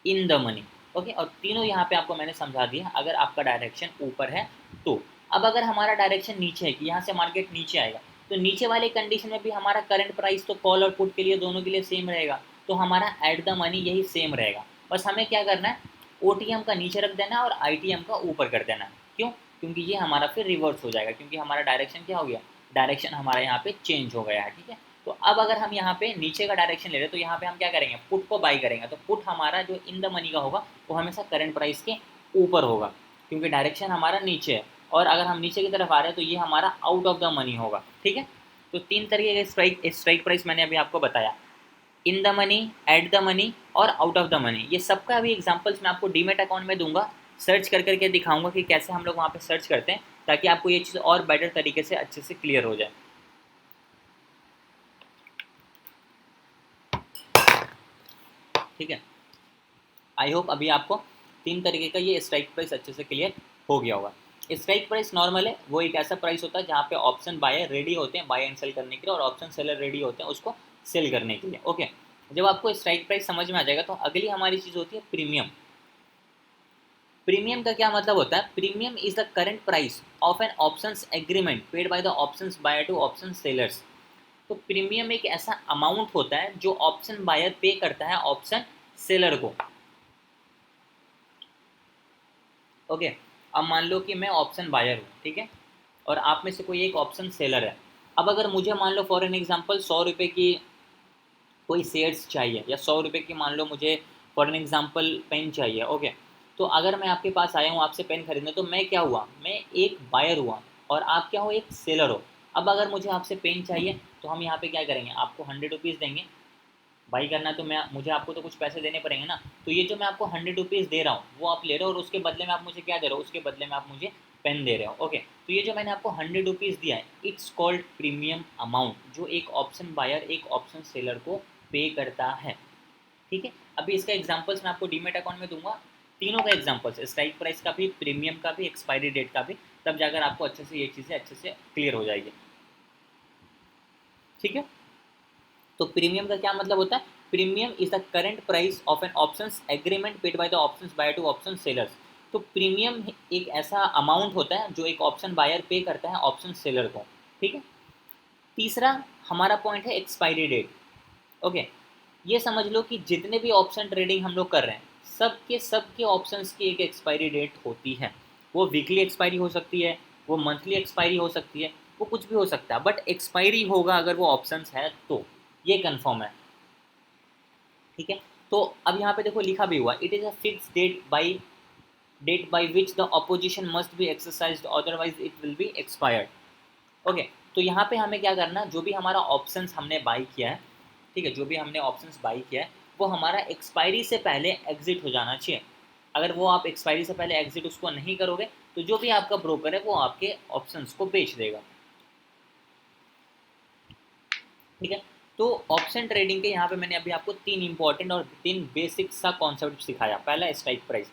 Speaker 1: इन द मनी। ओके, और तीनों यहाँ पे आपको मैंने समझा दिया अगर आपका डायरेक्शन ऊपर है तो। अब अगर हमारा डायरेक्शन नीचे है कि यहाँ से मार्केट नीचे आएगा, तो नीचे वाले कंडीशन में भी हमारा करंट प्राइस तो कॉल और पुट के लिए दोनों के लिए सेम रहेगा, तो हमारा एट द मनी यही सेम रहेगा। बस हमें क्या करना है, ओटीएम का नीचे रख देना है और आईटीएम का ऊपर कर देना है। क्यों, क्योंकि ये हमारा फिर रिवर्स हो जाएगा, क्योंकि हमारा डायरेक्शन क्या हो गया, डायरेक्शन हमारा यहाँ पे चेंज हो गया है। ठीक है, तो अब अगर हम यहाँ पे नीचे का डायरेक्शन ले रहे हैं तो यहाँ पे हम क्या करेंगे, पुट को बाई करेंगे। तो पुट हमारा जो इन द मनी का होगा वो हमेशा करंट प्राइस के ऊपर होगा, क्योंकि डायरेक्शन हमारा नीचे है, और अगर हम नीचे की तरफ आ रहे हैं तो ये हमारा आउट ऑफ द मनी होगा। ठीक है, तो तीन तरीके के स्ट्राइक प्राइस मैंने अभी आपको बताया, in the money, at the money और आउट ऑफ द मनी। ये सबका अभी एग्जांपल्स मैं आपको डीमेट अकाउंट में दूंगा, सर्च कर करके दिखाऊंगा कि कैसे हम लोग वहाँ पे सर्च करते हैं, ताकि आपको ये चीज़ और बेटर तरीके से अच्छे से क्लियर हो जाए। ठीक है, आई होप अभी आपको तीन तरीके का ये स्ट्राइक प्राइस अच्छे से क्लियर हो गया होगा। स्ट्राइक प्राइस नॉर्मल है, वो एक ऐसा प्राइस होता है जहाँ पे ऑप्शन बायर रेडी होते हैं बाय एंड सेल करने के लिए, और ऑप्शन सेलर रेडी होते हैं उसको सेल करने के लिए। ओके, जब आपको स्ट्राइक प्राइस समझ में आ जाएगा तो अगली हमारी चीज़ होती है प्रीमियम। प्रीमियम का क्या मतलब होता है, premium is the current price of an options agreement paid by the options buyer to option sellers. तो प्रीमियम एक ऐसा अमाउंट होता है जो ऑप्शन बायर पे करता है ऑप्शन सेलर को। ओके, अब मान लो कि मैं ऑप्शन बायर हूँ, ठीक है, और आप में से कोई एक ऑप्शन सेलर है। अब अगर मुझे मान लो फॉर एन एग्जांपल 100 रुपये की कोई शेयर्स चाहिए, या 100 रुपये की मान लो मुझे फॉर एन एग्जांपल पेन चाहिए, ओके, तो अगर मैं आपके पास आया हूँ आपसे पेन खरीदने, तो मैं क्या हुआ, मैं एक बायर हुआ और आप क्या हो, एक सेलर हो। अब अगर मुझे आपसे पेन चाहिए तो हम यहाँ पे क्या करेंगे, आपको 100 रुपीज़ देंगे। बाई करना है तो मैं मुझे आपको तो कुछ पैसे देने पड़ेंगे ना। तो ये जो मैं आपको 100 रुपीज़ दे रहा हूँ वो आप ले रहे हो, और उसके बदले में आप मुझे क्या दे रहे हो, उसके बदले में आप मुझे पेन दे रहे हो। ओके, तो ये जो मैंने आपको 100 रुपीज़ दिया है, इट्स कॉल्ड प्रीमियम अमाउंट, जो एक ऑप्शन बायर एक ऑप्शन सेलर को पे करता है। ठीक है, अभी इसका एग्जाम्पल्स मैं आपको डीमेट अकाउंट में दूंगा, तीनों का एग्जाम्पल्स, स्ट्राइक प्राइस का भी, प्रीमियम का भी, एक्सपायरी डेट का भी, तब जाकर आपको अच्छे से ये चीज़ें अच्छे से क्लियर हो जाएगी। ठीक है, तो प्रीमियम का क्या मतलब होता है, premium is the current price of an options agreement paid by the options buyer to option sellers. तो प्रीमियम एक ऐसा अमाउंट होता है जो एक ऑप्शन बायर पे करता है ऑप्शन सेलर को। ठीक है, तीसरा हमारा पॉइंट है एक्सपायरी डेट। ओके, ये समझ लो कि जितने भी ऑप्शन ट्रेडिंग हम लोग कर रहे हैं, सबके ऑप्शंस की एक एक्सपायरी डेट होती है। वो वीकली एक्सपायरी हो सकती है, वो मंथली एक्सपायरी हो सकती है, वो कुछ भी हो सकता है, बट एक्सपायरी होगा अगर वो ऑप्शंस है तो, ये कंफर्म है। ठीक है, तो अब यहाँ पे देखो लिखा भी हुआ, it is a fix date by which the opposition must be exercised otherwise it will be expired. Okay, तो यहाँ पे हमें क्या करना, जो भी हमारा ऑप्शंस हमने बाई किया है, ठीक है, जो भी हमने ऑप्शंस बाई किया है वो हमारा एक्सपायरी से पहले एग्जिट हो जाना चाहिए। अगर वो आप एक्सपायरी से पहले एग्जिट उसको नहीं करोगे तो जो भी आपका ब्रोकर है वो आपके ऑप्शंस को बेच देगा। ठीक है, तो ऑप्शन ट्रेडिंग के यहाँ पे मैंने अभी आपको तीन इंपॉर्टेंट और तीन बेसिक सा कॉन्सेप्ट सिखाया। पहला स्ट्राइक प्राइस।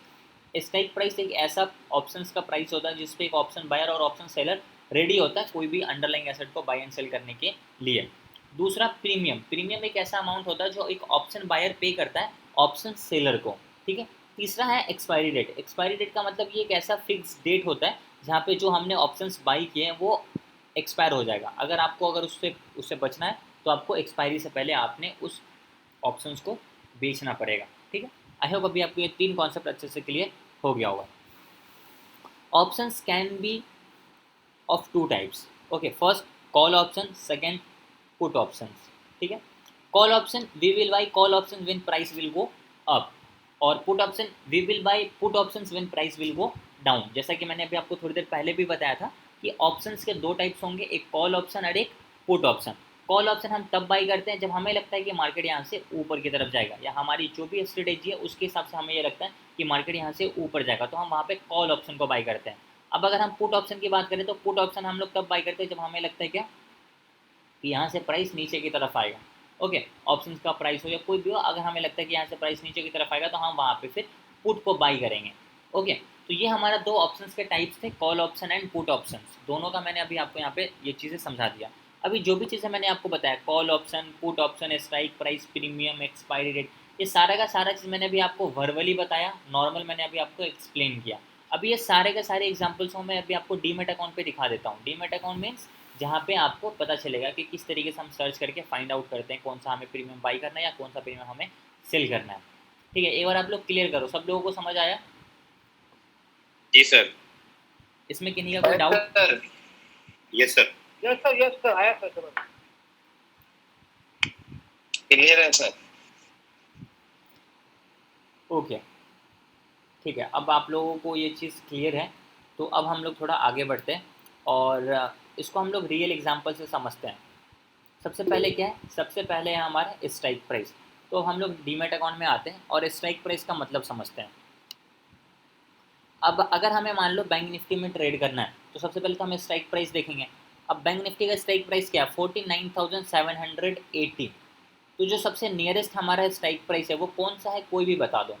Speaker 1: स्ट्राइक प्राइस एक ऐसा ऑप्शंस का प्राइस होता है जिसपे एक ऑप्शन बायर और ऑप्शन सेलर रेडी होता है कोई भी अंडरलाइंग एसेट को बाय एंड सेल करने के लिए। दूसरा प्रीमियम। प्रीमियम एक ऐसा अमाउंट होता है जो एक ऑप्शन बायर पे करता है ऑप्शन सेलर को। ठीक है, तीसरा है एक्सपायरी डेट। एक्सपायरी डेट का मतलब ये एक ऐसा फिक्स डेट होता है जहाँ पे जो हमने ऑप्शंस बाई किए हैं वो एक्सपायर हो जाएगा। अगर आपको अगर उससे उससे बचना है तो आपको एक्सपायरी से पहले आपने उस ऑप्शंस को बेचना पड़ेगा। ठीक है, आई होप अभी आपको ये तीन कॉन्सेप्ट अच्छे से क्लियर हो गया होगा। Options can be of two types. Okay, first call option, second put options. ठीक है, call option we will buy call option when price will go up, और put option we will buy put option when price will go down. जैसा कि मैंने अभी आपको थोड़ी देर पहले भी बताया था कि ऑप्शंस के दो टाइप्स होंगे, एक कॉल ऑप्शन और एक पुट ऑप्शन। कॉल ऑप्शन हम तब बाई करते हैं जब हमें लगता है कि मार्केट यहाँ से ऊपर की तरफ जाएगा, या हमारी जो भी स्ट्रेटेजी है उसके हिसाब से हमें ये लगता है कि मार्केट यहाँ से ऊपर जाएगा, तो हम वहाँ पे कॉल ऑप्शन को बाई करते हैं। अब अगर हम पुट ऑप्शन की बात करें तो पुट ऑप्शन हम लोग तब बाई करते हैं जब हमें लगता है क्या, कि यहाँ से प्राइस नीचे की तरफ आएगा। ओके, ऑप्शन का प्राइस हो या कोई भी हो, अगर हमें लगता है कि यहाँ से प्राइस नीचे की तरफ आएगा तो हम वहाँ पे फिर पुट को बाई करेंगे। ओके, तो ये हमारा दो ऑप्शंस के टाइप्स थे, call option and put option. दोनों का मैंने अभी आपको यहाँ पे ये चीज़ें समझा दिया। अभी जो भी चीज़ें मैंने आपको बताया, call option, put option, strike price, premium, expiry date, ये सारा का सारा चीज़ मैंने अभी आपको वर्बली बताया, नॉर्मल मैंने अभी आपको एक्सप्लेन किया। अभी ये सारे के सारे एग्जाम्पल्स हो मैं अभी आपको डीमेट अकाउंट पे दिखा देता हूँ। डीमेट अकाउंट मीन्स जहाँ पे आपको पता चलेगा कि किस तरीके से हम सर्च करके फाइंड आउट करते हैं कौन सा हमें प्रीमियम बाई करना है या कौन सा प्रीमियम हमें सेल करना है। ठीक है, एक बार आप लोग क्लियर करो, सब लोगों को समझ आया?
Speaker 2: जी सर।
Speaker 1: इसमें किन्हीं का कोई doubt?
Speaker 2: Yes sir.
Speaker 3: Yes sir, yes sir, आया सर, समझ
Speaker 2: क्लियर है सर।
Speaker 1: ओके, ठीक है, अब आप लोगों को ये चीज़ क्लियर है, तो अब हम लोग थोड़ा आगे बढ़ते हैं और इसको हम लोग रियल एग्जाम्पल से समझते हैं। सबसे पहले क्या है, सबसे पहले है हमारा स्ट्राइक प्राइस। तो हम लोग डीमेट अकाउंट में आते हैं और स्ट्राइक प्राइस का मतलब समझते हैं। अब अगर हमें मान लो बैंक निफ्टी में ट्रेड करना है तो सबसे पहले तो हम स्ट्राइक प्राइस देखेंगे। अब बैंक निफ्टी का स्ट्राइक प्राइस क्या है, 49,780। तो जो सबसे नियरेस्ट हमारा स्ट्राइक प्राइस है वो कौन सा है, कोई भी बता दो।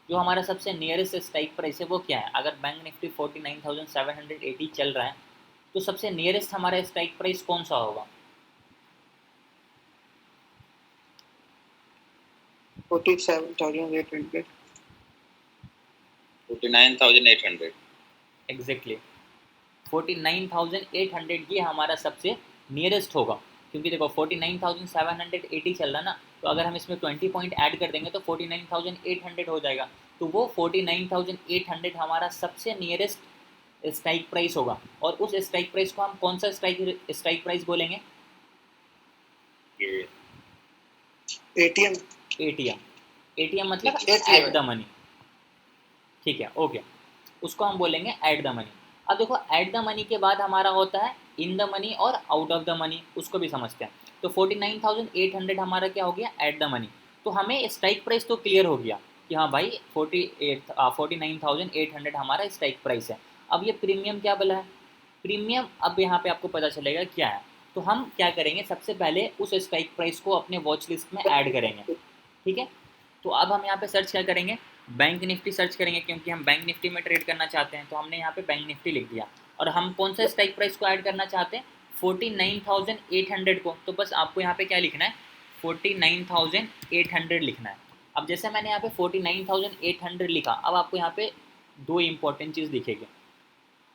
Speaker 1: जो हमारा सबसे नियरेस्ट स्ट्राइक प्राइस है वो क्या है? अगर बैंक निफ्टी 49,780 चल रहा है तो सबसे नियरेस्ट हमारा स्ट्राइक प्राइस कौन सा होगा?
Speaker 3: 47,800।
Speaker 2: 49,800।
Speaker 1: एग्जैक्टली 49,800 ये हमारा सबसे नियरेस्ट होगा। क्योंकि देखो 49,780 चल रहा ना, तो अगर हम इसमें 20 पॉइंट ऐड कर देंगे तो 49,800 हो जाएगा। तो वो 49,800 हमारा सबसे नियरेस्ट स्ट्राइक प्राइस होगा। और उस स्ट्राइक प्राइस को हम कौन सा स्ट्राइक प्राइस बोलेंगे?
Speaker 2: ये
Speaker 3: ATM
Speaker 1: एटीएम। एटीएम मतलब
Speaker 3: ATM
Speaker 1: एट द मनी, ठीक है, ओके, उसको हम बोलेंगे एट द मनी। अब देखो एट द मनी के बाद हमारा होता है इन द मनी और आउट ऑफ द मनी, उसको भी समझते हैं। तो 49,800 हमारा क्या हो गया? At the money. तो हमें स्ट्राइक प्राइस तो क्लियर हो गया कि हाँ भाई 49,800 हमारा स्ट्राइक प्राइस है। अब ये प्रीमियम क्या बोला है? प्रीमियम अब यहाँ पे आपको पता चलेगा क्या है। तो हम क्या करेंगे, सबसे पहले उस स्ट्राइक प्राइस को अपने वॉच लिस्ट में ऐड करेंगे, ठीक है। तो अब हम यहाँ पे सर्च क्या करेंगे? बैंक निफ्टी सर्च करेंगे, क्योंकि हम बैंक निफ्टी में ट्रेड करना चाहते हैं। तो हमने यहाँ पे बैंक निफ्टी लिख दिया। और हम कौन सा स्ट्राइक प्राइस को ऐड करना चाहते हैं? 49,800 को। तो बस आपको यहाँ पे क्या लिखना है? 49,800 लिखना है। अब जैसे मैंने यहाँ पे 49,800 लिखा, अब आपको यहाँ पे दो इंपॉर्टेंट चीज़ दिखेगी।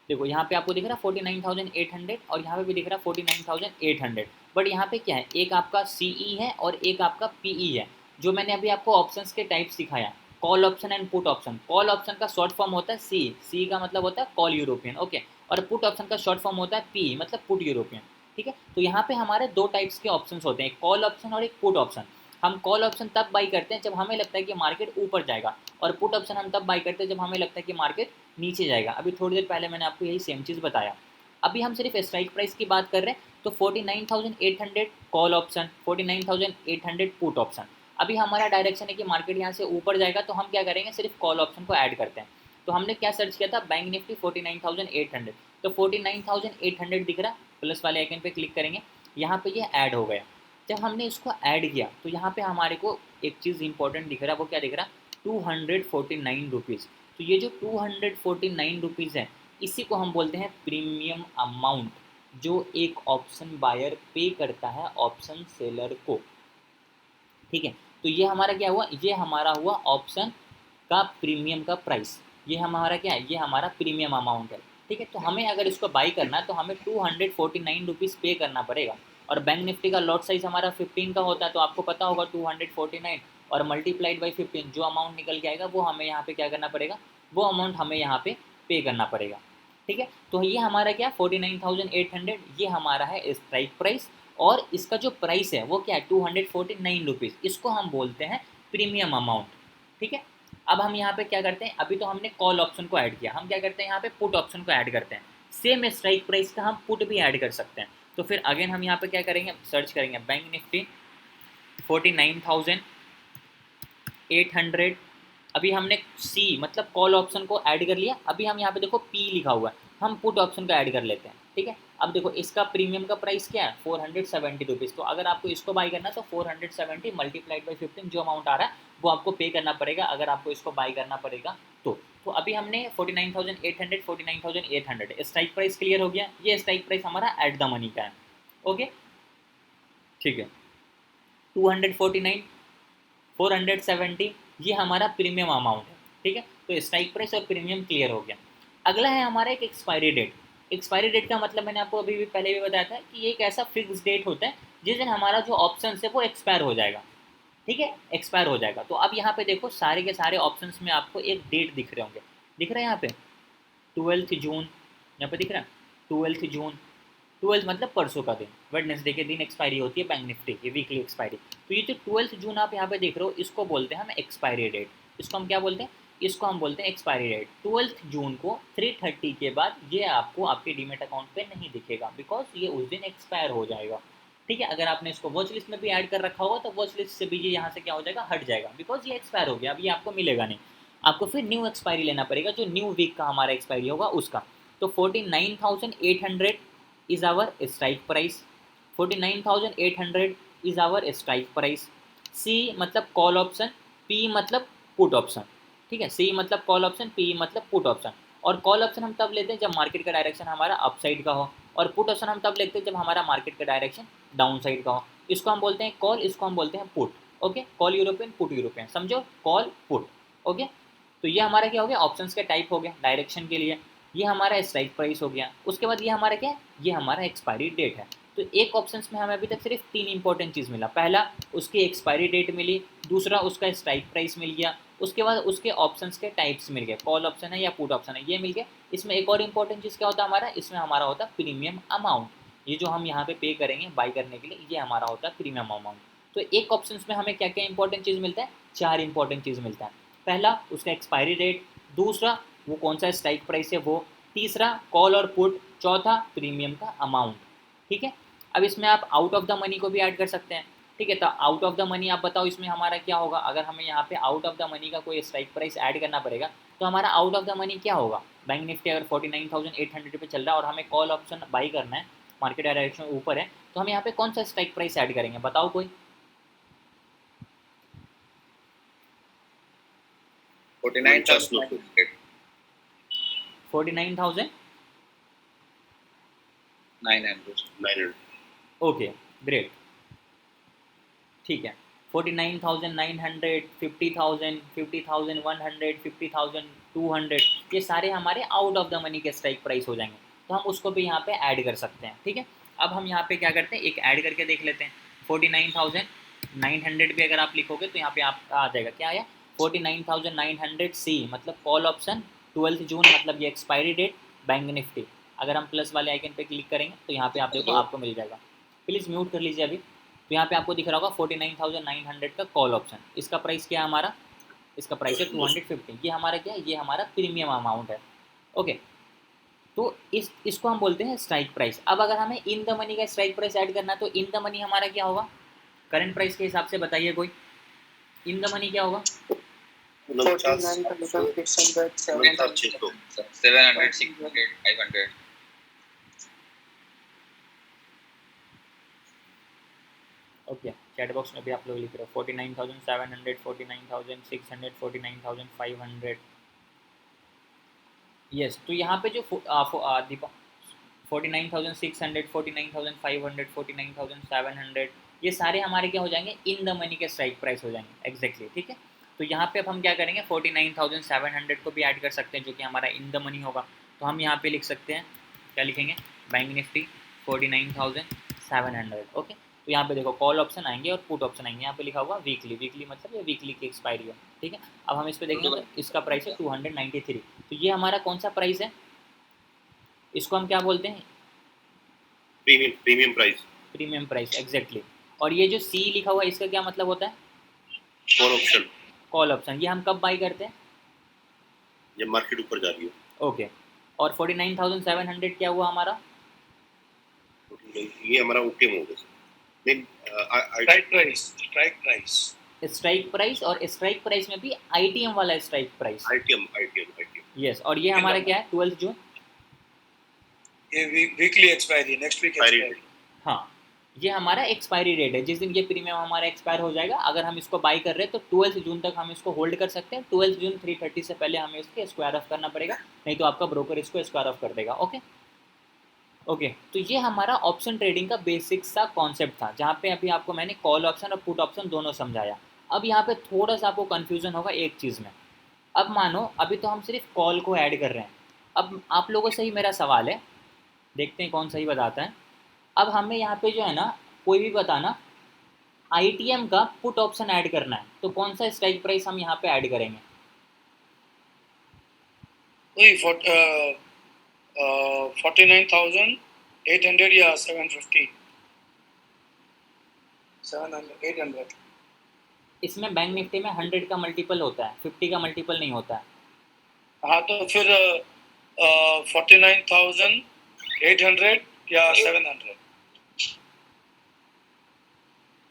Speaker 1: देखो यहाँ पे आपको दिख रहा है 49,800 और यहाँ पे भी दिख रहा है 49,800। बट यहाँ पे क्या है, एक आपका CE है और एक आपका PE है। जो मैंने अभी आपको ऑप्शंस के टाइप सिखाया, call option and put option. Call option का शॉर्ट फॉर्म होता है सी का मतलब होता है कॉल यूरोपियन, ओके। और पुट ऑप्शन का शॉर्ट फॉर्म होता है PE मतलब पुट यूरोपियन, ठीक है। तो यहाँ पे हमारे दो टाइप्स के ऑप्शंस होते हैं, एक कॉल ऑप्शन और एक पुट ऑप्शन। हम कॉल ऑप्शन तब बाई करते हैं जब हमें लगता है कि मार्केट ऊपर जाएगा, और पुट ऑप्शन हम तब बाई करते हैं जब हमें लगता है कि मार्केट नीचे जाएगा। अभी थोड़ी देर पहले मैंने आपको यही सेम चीज़ बताया। अभी हम सिर्फ स्ट्राइक प्राइस की बात कर रहे हैं। तो 49,800 कॉल ऑप्शन, 49,800 पुट ऑप्शन। अभी हमारा डायरेक्शन है कि मार्केट यहाँ से ऊपर जाएगा, तो हम क्या करेंगे, सिर्फ कॉल ऑप्शन को ऐड करते हैं। तो हमने क्या सर्च किया था? Bank Nifty 49,800। तो 49,800 दिख रहा, प्लस वाले आइकन पे क्लिक करेंगे, यहाँ पे ये ऐड हो गया। जब हमने इसको ऐड किया तो यहाँ पे हमारे को एक चीज़ इंपॉर्टेंट दिख रहा है, वो क्या दिख रहा? 249 रुपीज़। तो ये जो 249 रुपीज़ है, इसी को हम बोलते हैं प्रीमियम अमाउंट, जो एक ऑप्शन बायर पे करता है ऑप्शन सेलर को, ठीक है। तो ये हमारा क्या हुआ? ये हमारा हुआ ऑप्शन का प्रीमियम का प्राइस। ये हमारा क्या है? ये हमारा प्रीमियम अमाउंट है, ठीक है। तो हमें अगर इसको बाई करना है तो हमें 249 रुपीज़ पे करना पड़ेगा। और बैंक निफ्टी का लॉट साइज़ हमारा 15 का होता है, तो आपको पता होगा 249 और मल्टीप्लाइड बाई 15 जो अमाउंट निकल के आएगा वो हमें यहाँ पे क्या करना पड़ेगा? वो अमाउंट हमें यहाँ पे करना पड़ेगा, ठीक है। तो ये हमारा क्या? 49,800 ये हमारा है स्ट्राइक प्राइस। और इसका जो प्राइस है वो क्या है? 249 रुपीज़। इसको हम बोलते हैं प्रीमियम अमाउंट, ठीक है। अब हम यहाँ पे क्या करते हैं? अभी तो हमने कॉल ऑप्शन को ऐड किया, हम क्या करते हैं यहाँ पे पुट ऑप्शन को ऐड करते हैं। सेम स्ट्राइक प्राइस का हम पुट भी ऐड कर सकते हैं। तो फिर अगेन हम यहाँ पे क्या करेंगे? सर्च करेंगे बैंक निफ्टी 49,800। अभी हमने सी मतलब कॉल ऑप्शन को ऐड कर लिया। अभी हम यहाँ पे देखो पी लिखा हुआ है, हम पुट ऑप्शन को ऐड कर लेते हैं, ठीक है। अब देखो इसका प्रीमियम का प्राइस क्या है? 470 रुपीज़। तो अगर आपको इसको बाई करना है तो 470 मल्टीप्लाइड बाई 15 जो अमाउंट आ रहा है वो आपको पे करना पड़ेगा, अगर आपको इसको बाई करना पड़ेगा तो अभी हमने 49,800 49,800 स्ट्राइक प्राइस क्लियर हो गया। ये स्ट्राइक प्राइस हमारा एट द मनी का है, ओके, ठीक है। 249 470 ये हमारा प्रीमियम अमाउंट है, ठीक है। तो स्ट्राइक प्राइस और प्रीमियम क्लियर हो गया। अगला है हमारा एक एक्सपायरी डेट। एक्सपायरी डेट का मतलब मैंने आपको अभी भी पहले भी बताया था कि ये एक ऐसा फिक्स डेट होता है जिस दिन हमारा जो ऑप्शन है वो एक्सपायर हो जाएगा, ठीक है, एक्सपायर हो जाएगा। तो अब यहाँ पे देखो सारे के सारे ऑप्शंस में आपको एक डेट दिख रहे होंगे, दिख रहा है यहाँ पे 12 जून, यहाँ पे दिख रहा है 12 जून। 12 मतलब परसों का दिन, वेडनेसडे के दिन एक्सपायरी होती है बैंक निफ्टी की वीकली एक्सपायरी। तो ये जो 12 जून आप यहाँ पे देख रहे हो इसको बोलते हैं हम एक्सपायरी डेट। इसको हम क्या बोलते हैं? इसको हम बोलते हैं एक्सपायरी डेट। 12 जून को 3:30 के बाद ये आपको आपके डीमेट अकाउंट पे नहीं दिखेगा, बिकॉज ये उस दिन एक्सपायर हो जाएगा, ठीक है। अगर आपने इसको वॉच लिस्ट में भी ऐड कर रखा होगा तो वॉच लिस्ट से भी ये यहाँ से क्या हो जाएगा? हट जाएगा, बिकॉज ये एक्सपायर हो गया, अब ये आपको मिलेगा नहीं। आपको फिर न्यू एक्सपायरी लेना पड़ेगा, जो न्यू वीक का हमारा एक्सपायरी होगा उसका। तो 49,800 is our strike price। 49,800 is our strike price। C मतलब कॉल ऑप्शन, P मतलब पुट ऑप्शन, ठीक है। C मतलब कॉल ऑप्शन, P मतलब पुट ऑप्शन। और कॉल ऑप्शन हम तब लेते हैं जब मार्केट का डायरेक्शन हमारा अपसाइड का हो, और पुट ऑप्शन हम तब लेते हैं जब हमारा मार्केट का डायरेक्शन डाउन साइड का हो। इसको हम बोलते हैं कॉल, इसको हम बोलते हैं put, okay. Call European, put European, समझो, कॉल पुट, ओके। तो ये हमारा क्या हो गया? ऑप्शंस के टाइप हो गया डायरेक्शन के लिए। ये हमारा स्ट्राइक प्राइस हो गया। उसके बाद ये हमारा क्या है? ये हमारा एक्सपायरी डेट है। तो एक ऑप्शन में हमें अभी तक सिर्फ 3 इंपॉर्टेंट चीज़ मिला। पहला उसकी एक्सपायरी डेट मिली, दूसरा उसका स्ट्राइक प्राइस मिल गया, उसके बाद उसके ऑप्शंस के टाइप्स मिल गए, कॉल ऑप्शन है या पुट ऑप्शन है, ये मिल गया। इसमें एक और इंपॉर्टेंट चीज़ क्या होता है हमारा, इसमें हमारा होता है प्रीमियम अमाउंट। ये जो हम यहाँ पे करेंगे बाई करने के लिए, ये हमारा होता है प्रीमियम अमाउंट। तो एक ऑप्शन में हमें क्या क्या इंपॉर्टेंट चीज़ मिलता है, 4 इंपॉर्टेंट चीज़ मिलता है। पहला उसका एक्सपायरी डेट, दूसरा वो कौन सा स्ट्राइक प्राइस है वो, तीसरा कॉल और पुट, चौथा प्रीमियम का अमाउंट। ठीक है, अब इसमें आप आउट ऑफ द मनी को भी ऐड कर सकते हैं। ठीक है, तो आउट ऑफ द मनी आप बताओ इसमें हमारा क्या होगा। अगर हमें यहाँ पे आउट ऑफ द मनी का कोई स्ट्राइक प्राइस ऐड करना पड़ेगा तो हमारा आउट ऑफ द मनी क्या होगा। बैंक निफ्टी अगर 49,800 पे चल रहा है और हमें कॉल ऑप्शन बाई करना है, मार्केट डायरेक्शन ऊपर है, तो हम यहाँ पे कौन सा स्ट्राइक प्राइस ऐड करेंगे, बताओ कोई।
Speaker 2: 49,900
Speaker 1: 49,900। ओके ग्रेट, ठीक है। 49,900, 50,000, 50,100, 50,200, ये सारे हमारे आउट ऑफ द मनी के स्ट्राइक प्राइस हो जाएंगे, तो हम उसको भी यहाँ पे ऐड कर सकते हैं। ठीक है, अब हम यहाँ पे क्या करते हैं, एक ऐड करके देख लेते हैं। 49,900 भी अगर आप लिखोगे तो यहाँ पे आपका आ जाएगा, क्या आया 49,900 सी, मतलब कॉल ऑप्शन 12 जून, मतलब ये एक्सपायरी डेट बैंक निफ्टी। अगर हम प्लस वाले आइकन पे क्लिक करेंगे तो यहाँ पे आप देखो आपको मिल जाएगा। प्लीज़ म्यूट कर लीजिए अभी। तो यहाँ पे आपको दिख रहा होगा 49,900 का कॉल ऑप्शन। इसका प्राइस क्या है हमारा, इसका प्राइस है 250। ये हमारा क्या है, ये हमारा प्रीमियम अमाउंट है। ओके, तो इसको हम बोलते हैं स्ट्राइक प्राइस। अब अगर हमें इन द मनी का स्ट्राइक प्राइस ऐड करना है तो इन द मनी हमारा क्या होगा, करंट प्राइस के हिसाब से बताइए कोई, इन द मनी क्या होगा।
Speaker 3: 49,600,
Speaker 2: 700, 600, 500।
Speaker 1: ओके, चैट बॉक्स में भी आप लोग लिख रहे हो 49,700, 49,600, 49,500। यस, तो यहाँ पे जो 49,600, 49,500, 49,700, ये सारे हमारे क्या हो जाएंगे, इन द मनी के स्ट्राइक प्राइस हो जाएंगे एग्जैक्टली। ठीक है, तो यहाँ पे अब हम क्या करेंगे, 49,700 को भी ऐड कर सकते हैं जो कि हमारा इन द मनी होगा। तो हम यहाँ पे लिख सकते हैं, क्या लिखेंगे, बैंक निफ्टी 49,700। ओके, तो यहाँ पे देखो कॉल ऑप्शन आएंगे और पुट ऑप्शन आएंगे। यहाँ पे लिखा हुआ वीकली, वीकली मतलब ये वीकली की एक्सपायरी है। ठीक है, अब हम इस पे देखेंगे तो इसका प्राइस है 293। तो ये हमारा कौन सा प्राइस है, इसको हम क्या बोलते हैं,
Speaker 2: premium price,
Speaker 1: premium price exactly. और ये जो सी लिखा हुआ है इसका क्या मतलब होता है,
Speaker 2: कॉल ऑप्शन।
Speaker 1: Call option. ये हम कब बाई करते हैं,
Speaker 2: जब मार्केट ऊपर जा रही है।
Speaker 1: ओके, और 49,700 क्या हुआ हमारा,
Speaker 2: ये हमारा ओके हो गया।
Speaker 3: Strike price, strike price,
Speaker 1: strike price, और स्ट्राइक प्राइस में भी आईटीएम वाला स्ट्राइक प्राइस,
Speaker 2: आईटीएम।
Speaker 1: यस। और ये हमारा क्या है 12 जून,
Speaker 3: ये weekly expiry, next week expiry.
Speaker 1: हाँ, ये हमारा एक्सपायरी डेट है, जिस दिन ये प्रीमियम हमारा एक्सपायर हो जाएगा। अगर हम इसको बाई कर रहे हैं तो 12 जून तक हम इसको होल्ड कर सकते हैं। 12 जून 3:30 से पहले हमें इसके स्क्वायर ऑफ करना पड़ेगा, नहीं तो आपका ब्रोकर इसको स्क्वायर ऑफ कर देगा। ओके ओके, तो ये हमारा ऑप्शन ट्रेडिंग का बेसिक सा कॉन्सेप्ट था, जहाँ पे अभी आपको मैंने कॉल ऑप्शन और पुट ऑप्शन दोनों समझाया। अब यहाँ पे थोड़ा सा आपको कन्फ्यूजन होगा एक चीज़ में। अब मानो अभी तो हम सिर्फ कॉल को ऐड कर रहे हैं। अब आप लोगों से ही मेरा सवाल है, देखते हैं कौन सही बताता है। अब हमें यहाँ पे जो है ना, कोई भी बताना, आईटीएम का पुट ऑप्शन ऐड करना है तो कौन सा स्ट्राइक प्राइस हम यहाँ पे ऐड करेंगे।
Speaker 3: वही 49,800 या 750, 700, 800।
Speaker 1: इसमें बैंक निफ्टी में 100 का मल्टीपल होता है, 50 का मल्टीपल नहीं होता है।
Speaker 3: हाँ, तो फिर 49,800 या 700।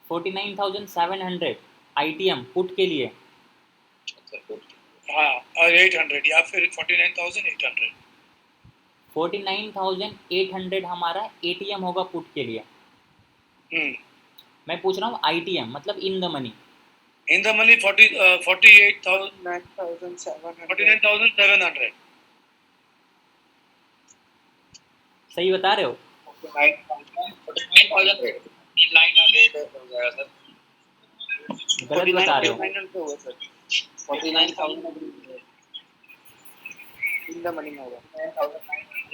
Speaker 1: 49,700 आईटीएम पुट के लिए,
Speaker 3: हाँ, और 800 या फिर 49,800।
Speaker 1: 49,800 हमारा एटीएम होगा पुट के लिए। मैं पूछ रहा हूँ आईटीएम मतलब in the money.
Speaker 3: In the money 49,700।
Speaker 1: सही बता रहे हो,
Speaker 2: 49,900
Speaker 1: गलत बता रहे हो।
Speaker 3: 49,000 इन द मनी में होगा।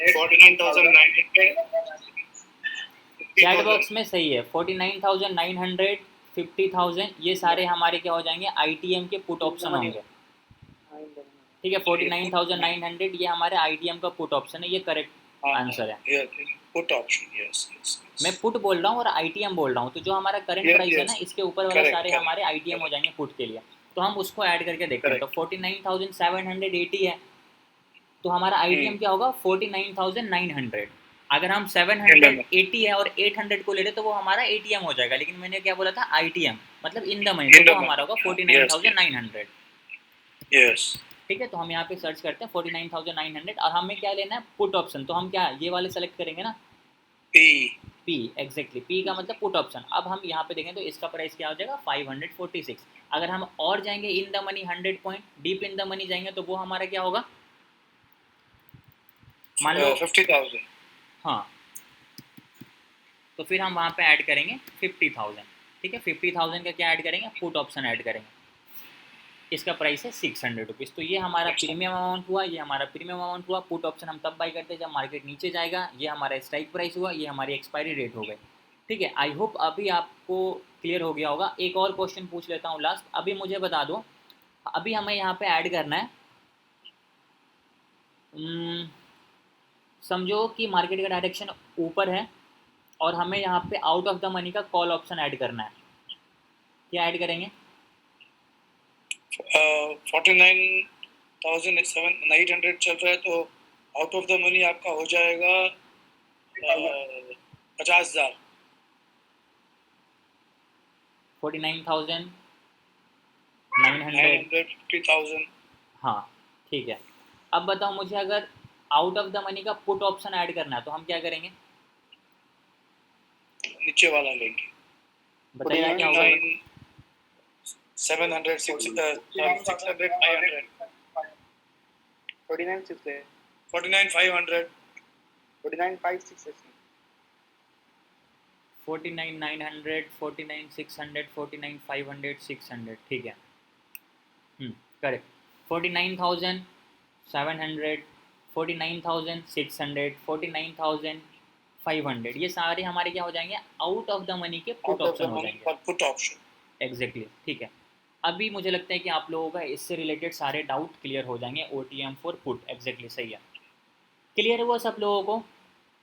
Speaker 2: 49,900
Speaker 1: चैट बॉक्स में सही है 49,900, 50,000 ये सारे हमारे क्या हो जाएंगे आईटीएम के पुट ऑप्शन होंगे। ठीक है 49,900 ये हमारे आईटीएम का पुट ऑप्शन है, ये करेक्ट आंसर है।
Speaker 3: Put option, yes.
Speaker 1: मैं पुट बोल रहा हूँ और आईटीएम बोल रहा हूँ, तो जो हमारा करंट
Speaker 3: Yes,
Speaker 1: प्राइस है
Speaker 3: yes.
Speaker 1: ना इसके ऊपर वाले
Speaker 3: Correct,
Speaker 1: सारे
Speaker 3: correct,
Speaker 1: हमारे आईटीएम हो जाएंगे पुट के लिए। तो हम उसको ऐड करके देखते हैं। तो 49,780 है तो हमारा आईटीएम क्या होगा 49,900। अगर हम 780 है और 800 को ले रहे तो वो हमारा एटीएम हो जाएगा, लेकिन मैंने क्या बोला था आईटीएम मतलब इन द मनी, तो वो हमारा होगा 49,900।
Speaker 3: यस।
Speaker 1: ठीक है तो हम यहाँ पे सर्च करते हैं 49,900 और हमें क्या लेना है पुट ऑप्शन। तो हम क्या ये वाले सेलेक्ट करेंगे ना पी एग्जैक्टली पी का मतलब पुट ऑप्शन। अब हम यहाँ पे देखें तो इसका प्राइस क्या हो जाएगा 546। अगर हम और जाएंगे in the money 100 point deep in the money जाएंगे तो वो हमारा क्या होगा मान लो
Speaker 3: 50,000।
Speaker 1: हाँ तो फिर हम वहाँ पे ऐड करेंगे 50,000। ठीक है 50,000 का क्या ऐड करेंगे पुट ऑप्शन ऐड करेंगे। इसका प्राइस है 600 रुपीज़। तो ये हमारा प्रीमियम अमाउंट हुआ, ये हमारा प्रीमियम अमाउंट हुआ। पुट ऑप्शन हम तब बाई करते हैं जब मार्केट नीचे जाएगा। ये हमारा स्ट्राइक प्राइस हुआ, ये हमारी एक्सपायरी डेट हो गई। ठीक है आई होप अभी आपको क्लियर हो गया होगा। एक और क्वेश्चन पूछ लेता हूँ लास्ट। अभी मुझे बता दो अभी हमें यहाँ पे ऐड करना है समझो कि मार्केट का डायरेक्शन ऊपर है और हमें यहाँ पे आउट ऑफ द मनी का कॉल ऑप्शन ऐड करना है। क्या ऐड करेंगे
Speaker 3: 49,800 चल रहा है तो आउट ऑफ द मनी आपका हो जाएगा 50,000।
Speaker 1: 49,900
Speaker 3: 50,000।
Speaker 1: हाँ ठीक है। अब बताओ मुझे अगर आउट ऑफ द मनी का पुट ऑप्शन ऐड करना है तो हम क्या करेंगे
Speaker 3: नीचे वाला लेंगे
Speaker 1: बताइए क्या होगा
Speaker 3: 700 600 500
Speaker 4: 49,500
Speaker 3: 49,500
Speaker 1: 49,900 49,600 49,500 600 ठीक है करेक्ट 49,700 49,600 49,500 ये सारे हमारे क्या हो जाएंगे आउट ऑफ द मनी के पुट ऑप्शन हो जाएंगे।
Speaker 3: पुट ऑप्शन
Speaker 1: एग्जैक्टली ठीक है। अभी मुझे लगता है कि आप लोगों का इससे रिलेटेड सारे डाउट क्लियर हो जाएंगे। OTM फॉर पुट एग्जैक्टली सही है। क्लियर हुआ सब लोगों को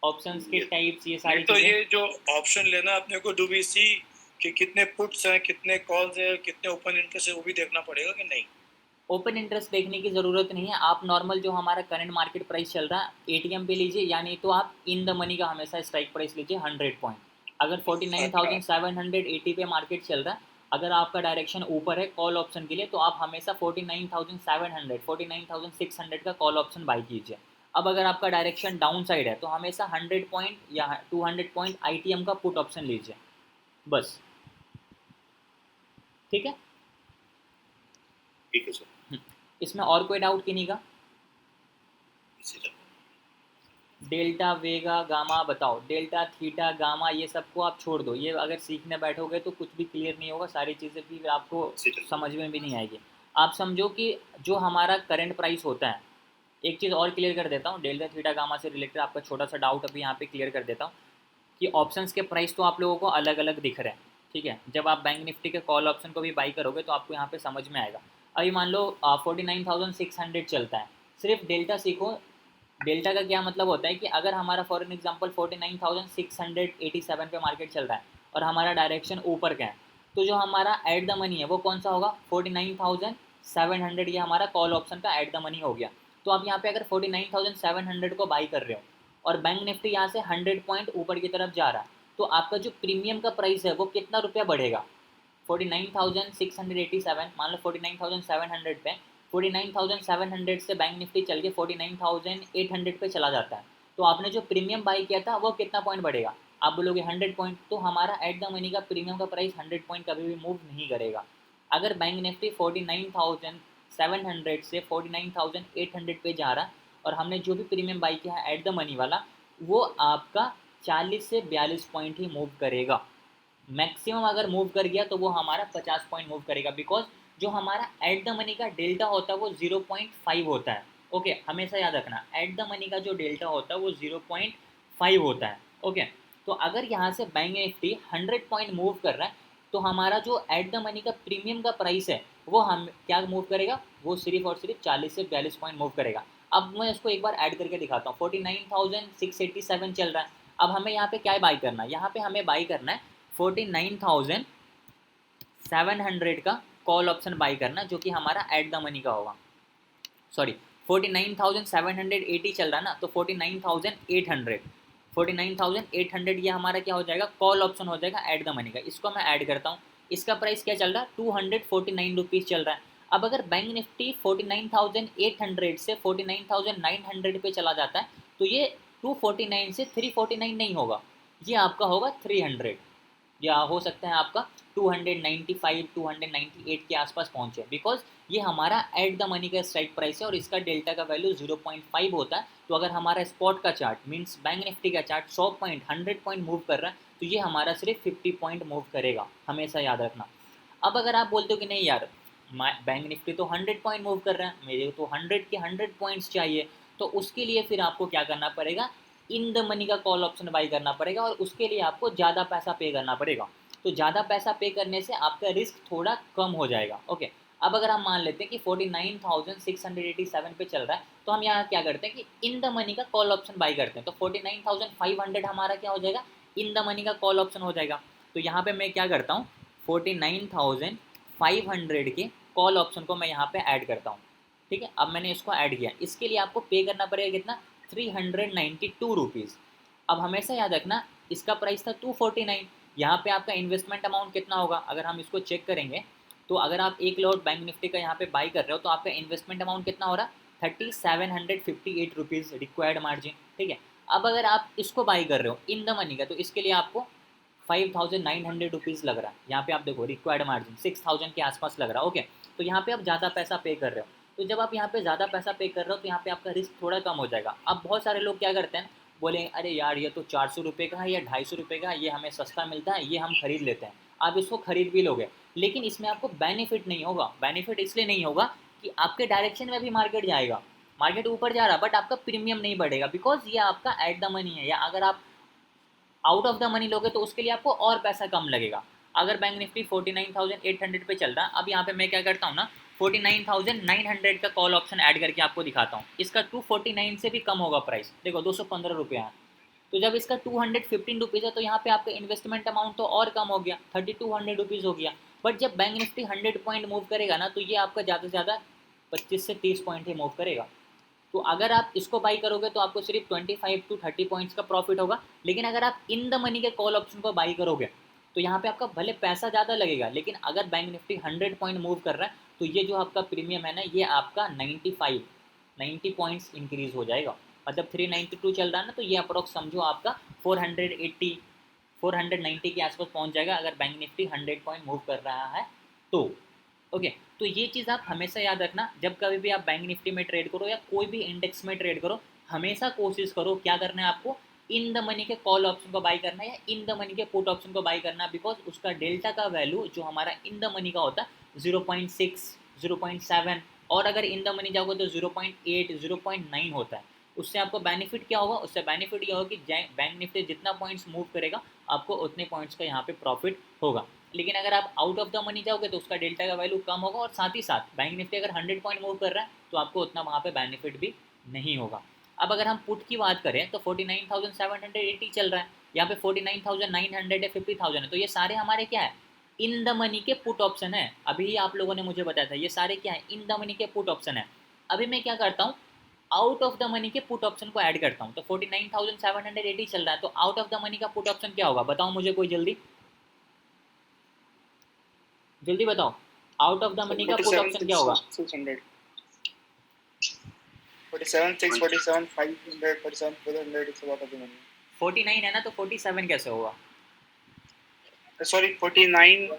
Speaker 1: ऑप्शंस के टाइप्स ये सारी
Speaker 3: तो
Speaker 1: चीजें?
Speaker 3: ये जो ऑप्शन लेना अपने को डू बी सी कि कितने पुट्स हैं कितने कॉल्स हैं कितने ओपन इंटरेस्ट है वो भी देखना पड़ेगा कि नहीं?
Speaker 1: ओपन इंटरेस्ट देखने की ज़रूरत नहीं है। आप नॉर्मल जो हमारा करंट मार्केट प्राइस चल रहा है एटीएम पे लीजिए, यानी तो आप इन द मनी का हमेशा स्ट्राइक प्राइस लीजिए 100 पॉइंट। अगर 49,780 पे मार्केट चल रहा है, अगर आपका डायरेक्शन ऊपर है कॉल ऑप्शन के लिए तो आप हमेशा 49,700 49,600 का कॉल ऑप्शन बाई कीजिए। अब अगर आपका डायरेक्शन डाउन साइड है तो हमेशा 100 पॉइंट या 200 पॉइंट आईटीएम का पुट ऑप्शन लीजिए बस। ठीक है
Speaker 2: ठीक है सर।
Speaker 1: इसमें और कोई डाउट किन्हीं का?
Speaker 2: इसी तरह
Speaker 1: डेल्टा वेगा गामा बताओ। डेल्टा थीटा गामा ये सबको आप छोड़ दो, ये अगर सीखने बैठोगे तो कुछ भी क्लियर नहीं होगा, सारी चीज़ें भी आपको समझ में भी नहीं आएगी। आप समझो कि जो हमारा करंट प्राइस होता है, एक चीज़ और क्लियर कर देता हूँ डेल्टा थीटा गामा से रिलेटेड आपका छोटा सा डाउट अभी यहाँ पे क्लियर कर देता हूँ कि ऑप्शंस के प्राइस तो आप लोगों को अलग अलग दिख रहे हैं। ठीक है जब आप बैंक निफ्टी के कॉल ऑप्शन को भी बाई करोगे तो आपको यहाँ पे समझ में आएगा। अभी मान लो 49,600 चलता है, सिर्फ डेल्टा सीखो। डेल्टा का क्या मतलब होता है कि अगर हमारा फॉर एन एग्जांपल 49,687 पे मार्केट चल रहा है और हमारा डायरेक्शन ऊपर का है, तो जो हमारा एट द मनी है वो कौन सा होगा 49,700। ये हमारा कॉल ऑप्शन का एट द मनी हो गया। तो आप यहाँ पे अगर 49,700 को बाई कर रहे हो और बैंक निफ्टी यहाँ से 100 पॉइंट ऊपर की तरफ जा रहा है, तो आपका जो प्रीमियम का प्राइस है वो कितना रुपया बढ़ेगा 49,687 मान लो 49,700 पे 49,700 से बैंक निफ्टी चल के 49,800 पे चला जाता है, तो आपने जो प्रीमियम बाई किया था वो कितना पॉइंट बढ़ेगा? आप बोलोगे 100 पॉइंट। तो हमारा एट द मनी का प्रीमियम का प्राइस 100 पॉइंट कभी भी मूव नहीं करेगा। अगर बैंक निफ्टी 49,700 से 49,800 पे जा रहा है और हमने जो भी प्रीमियम बाई किया है एट द मनी वाला, वो आपका 40 से 42 पॉइंट ही मूव करेगा। मैक्सिमम अगर मूव कर गया तो वो हमारा 50 पॉइंट मूव करेगा, बिकॉज जो हमारा एट द मनी का डेल्टा होता है वो 0.5 होता है। ओके हमेशा याद रखना एट द मनी का जो डेल्टा होता है वो 0.5 होता है। ओके तो अगर यहाँ से बैंक निफ्टी 100 पॉइंट मूव कर रहा है तो हमारा जो एट द मनी का प्रीमियम का प्राइस है वो हम क्या मूव करेगा, वो सिर्फ और सिर्फ 40 से 42 पॉइंट मूव करेगा। अब मैं इसको एक बार ऐड करके दिखाता हूँ। 49,687 चल रहा है। अब हमें यहाँ पे क्या बाई करना है, यहाँ पे हमें बाई करना है 49,700 का कॉल ऑप्शन बाई करना, जो कि हमारा एट द मनी का होगा। सॉरी 49,780 चल रहा है ना, तो 49,800 ये हमारा क्या हो जाएगा, कॉल ऑप्शन हो जाएगा एट द मनी का। इसको मैं ऐड करता हूँ। इसका प्राइस क्या चल रहा है, 249 रुपीज़ चल रहा है। अब अगर बैंक निफ्टी 49,800 से 49,900 पे चला जाता है तो ये 249 से 349 नहीं होगा, ये आपका होगा 300, या हो सकता है आपका 295 298 के आसपास पहुंचे, बिकॉज ये हमारा एट द मनी का स्ट्राइक प्राइस है और इसका डेल्टा का वैल्यू 0.5 होता है। तो अगर हमारा स्पॉट का चार्ट मींस बैंक निफ्टी का चार्ट 100 पॉइंट 100 पॉइंट मूव कर रहा है तो ये हमारा सिर्फ 50 पॉइंट मूव करेगा, हमेशा याद रखना। अब अगर आप बोलते हो कि नहीं यार बैंक निफ्टी तो 100 पॉइंट मूव कर रहा है, मेरे तो 100 के 100 पॉइंट्स चाहिए, तो उसके लिए फिर आपको क्या करना पड़ेगा, इन द मनी का कॉल ऑप्शन बाई करना पड़ेगा और उसके लिए आपको ज़्यादा पैसा पे करना पड़ेगा। तो ज़्यादा पैसा पे करने से आपका रिस्क थोड़ा कम हो जाएगा। ओके, अब अगर हम मान लेते हैं कि 49,687 पे चल रहा है तो हम यहाँ क्या करते हैं कि इन द मनी का कॉल ऑप्शन बाई करते हैं। तो 49,500 हमारा क्या हो जाएगा, इन द मनी का कॉल ऑप्शन हो जाएगा। तो यहाँ पे मैं क्या करता हूँ, 49,500 के कॉल ऑप्शन को मैं यहाँ पे ऐड करता हूँ। ठीक है, अब मैंने इसको ऐड किया। इसके लिए आपको पे करना पड़ेगा कितना, 392 रुपीज़। अब हमेशा याद रखना इसका प्राइस था 249, यहाँ पे आपका इन्वेस्टमेंट अमाउंट कितना होगा, अगर हम इसको चेक करेंगे तो अगर आप एक लॉट बैंक निफ्टी का यहाँ पे बाई कर रहे हो तो आपका इन्वेस्टमेंट अमाउंट कितना हो रहा है, 3758 रुपीज़ रिक्वायर्ड मार्जिन। ठीक है, अब अगर आप इसको बाई कर रहे हो इन द मनी का तो इसके लिए आपको 5,900 रुपीज़ लग रहा है। यहाँ पे आप देखो रिक्वायर्ड मार्जिन 6,000 के आसपास लग रहा है। ओके, तो यहाँ पे आप ज़्यादा पैसा पे कर रहे हो। तो जब आप यहाँ पे ज़्यादा पैसा पे कर रहे हो तो यहाँ पे आपका रिस्क थोड़ा कम हो जाएगा। अब बहुत सारे लोग क्या करते हैं, बोले अरे यार ये तो 400 रुपये का है या 250 रुपये का है, ये हमें सस्ता मिलता है, ये हम खरीद लेते हैं। आप इसको खरीद भी लोगे लेकिन इसमें आपको बेनिफिट नहीं होगा। बेनिफिट इसलिए नहीं होगा कि आपके डायरेक्शन में भी मार्केट जाएगा, मार्केट ऊपर जा रहा है बट आपका प्रीमियम नहीं बढ़ेगा, बिकॉज ये आपका एट द मनी है। या अगर आप आउट ऑफ द मनी लोगे तो उसके लिए आपको और पैसा कम लगेगा। अगर बैंक निफ्टी 49,800 पे चल रहा है, अब यहाँ पे मैं क्या करता हूँ ना, 49,900 का कॉल ऑप्शन ऐड करके आपको दिखाता हूँ। इसका 249 से भी कम होगा प्राइस, देखो 215 रुपये है। तो जब इसका 215 रुपीज़ है तो यहाँ पे आपका इन्वेस्टमेंट अमाउंट तो और कम हो गया, 3200 रुपीज़ हो गया। बट जब बैंक निफ्टी 100 पॉइंट मूव करेगा ना तो ये आपका ज़्यादा से ज़्यादा 25 से 30 पॉइंट ही मूव करेगा। तो अगर आप इसको बाई करोगे तो आपको सिर्फ 25 to 30 पॉइंट्स का प्रॉफिट होगा। लेकिन अगर आप इन द मनी के कॉल ऑप्शन को बाई करोगे तो यहाँ पे आपका भले पैसा ज़्यादा लगेगा, लेकिन अगर बैंक निफ्टी 100 पॉइंट मूव कर रहा है तो ये जो आपका प्रीमियम है ना, ये आपका 90 पॉइंट्स इंक्रीज़ हो जाएगा। मतलब 392 चल रहा है ना, तो ये अप्रोक्स समझो आपका 490 के आसपास पहुँच जाएगा अगर बैंक निफ्टी 100 पॉइंट मूव कर रहा है तो। ओके, तो ये चीज़ आप हमेशा याद रखना, जब कभी भी आप बैंक निफ्टी में ट्रेड करो या कोई भी इंडेक्स में ट्रेड करो, हमेशा कोशिश करो क्या करना है आपको, इन द मनी के कॉल ऑप्शन को बाई करना है या इन द मनी के पुट ऑप्शन को बाई करना है। बिकॉज उसका डेल्टा का वैल्यू जो हमारा इन द मनी का होता है 0.6 0.7, और अगर इन द मनी जाओगे तो 0.8 0.9 होता है। उससे आपको बेनिफिट क्या होगा, उससे बेनिफिट ये होगा कि बैंक निफ्टी जितना पॉइंट्स मूव करेगा आपको उतने पॉइंट्स का यहाँ पे प्रॉफिट होगा। लेकिन अगर आप आउट ऑफ द मनी जाओगे तो उसका डेल्टा का वैल्यू कम होगा और साथ ही साथ बैंक निफ्टी अगर 100 पॉइंट मूव कर रहा है तो आपको उतना वहाँ पे बेनिफिट भी नहीं होगा। अब अगर हम पुट की बात करें तो 49,780 चल रहा है, यहाँ पे 49,900 है, 50,000 है, तो ये सारे हमारे क्या है, इन द मनी के पुट ऑप्शन है। अभी आप लोगों ने मुझे बताया था ये सारे क्या है, इन द मनी के पुट ऑप्शन है। अभी मैं क्या करता हूँ, आउट ऑफ द मनी के पुट ऑप्शन को ऐड करता हूँ। तो 49,780 चल रहा है, तो आउट ऑफ द मनी का पुट ऑप्शन क्या होगा, बताओ मुझे कोई, जल्दी जल्दी बताओ, आउट ऑफ द मनी का पुट ऑप्शन क्या होगा।
Speaker 4: 600 47 6 47 500 47 400 it's about of the money.
Speaker 1: 49 है ना, तो 47 कैसे होगा,
Speaker 4: सॉरी 49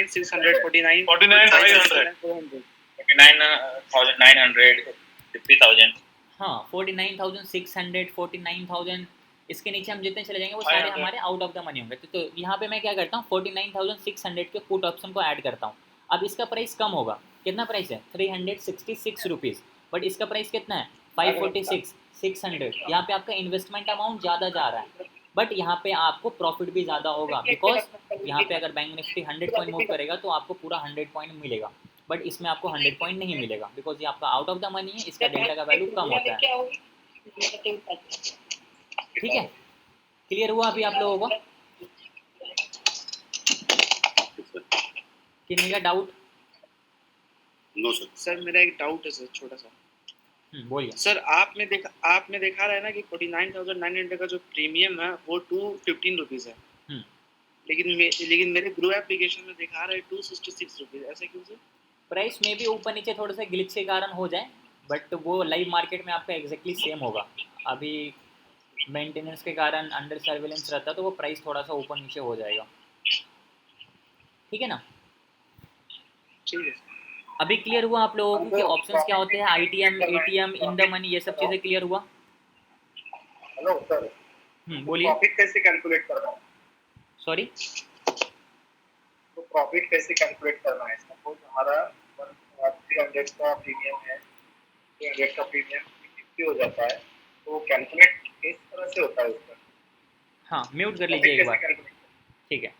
Speaker 4: 600 49
Speaker 3: 49,500
Speaker 2: 49,900 50,000।
Speaker 1: हाँ 49,600 49,000, इसके नीचे हम जितने चले जाएंगे वो सारे हमारे आउट ऑफ द मनी होंगे। तो यहाँ पे मैं क्या करता हूँ, 49,600 के पुट ऑप्शन को ऐड करता हूँ। अब इसका प्राइस कम होगा, कितना प्राइस है 366 रुपीज़, बट इसका प्राइस कितना है 546 600। यहाँ पे आपका इन्वेस्टमेंट अमाउंट ज़्यादा जा रहा है बट यहाँ पे आपको प्रॉफिट भी ज़्यादा होगा, बिकॉज यहाँ पे अगर बैंक निफ्टी 100 पॉइंट मूव करेगा तो आपको पूरा 100 पॉइंट मिलेगा, बट इसमें आपको 100 पॉइंट नहीं मिलेगा, बिकॉज ये आपका आउट ऑफ द मनी है, इसका डेल्टा का वैल्यू कम होता है। ठीक है, क्लियर हुआ अभी आप लोगों को? किन्हीं का डाउट?
Speaker 2: No sir.
Speaker 4: सर मेरा एक डाउट है सर, छोटा सा।
Speaker 1: बोलिए।
Speaker 4: सर आपने देखा रहा है ना कि 49,900 का जो प्रीमियम है वो 215 रुपीज है, लेकिन मेरे ग्रो एप्लीकेशन में दिखा रहा है 266 रुपीज, ऐसा क्यों सर?
Speaker 1: प्राइस में भी ऊपर नीचे थोड़ा सा ग्लिच के कारण हो जाए, बट वो लाइव मार्केट में आपका एग्जैक्टली सेम होगा। अभी मेंटेनेंस के कारण अंडर सर्विलेंस रहता है तो वो प्राइस थोड़ा सा ऊपर नीचे हो जाएगा। ठीक है ना?
Speaker 4: ठीक है।
Speaker 1: अभी क्लियर हुआ आप लोगों को कि ऑप्शंस क्या होते हैं, ITM, ATM, in the money, ये सब चीज़ें क्लियर हुआ?
Speaker 4: हेलो सर,
Speaker 1: बोलिए।
Speaker 4: प्रॉफिट कैसे कैलकुलेट करना है?
Speaker 1: सॉरी,
Speaker 4: तो प्रॉफिट कैसे कैलकुलेट करना है? सपोज हमारा 300 का प्रीमियम है, 300 का प्रीमियम 50 हो जाता है, तो कैलकुलेट किस तरह से होता है उसका?
Speaker 1: हाँ, म्यूट कर लीजिए एक बार। ठीक है,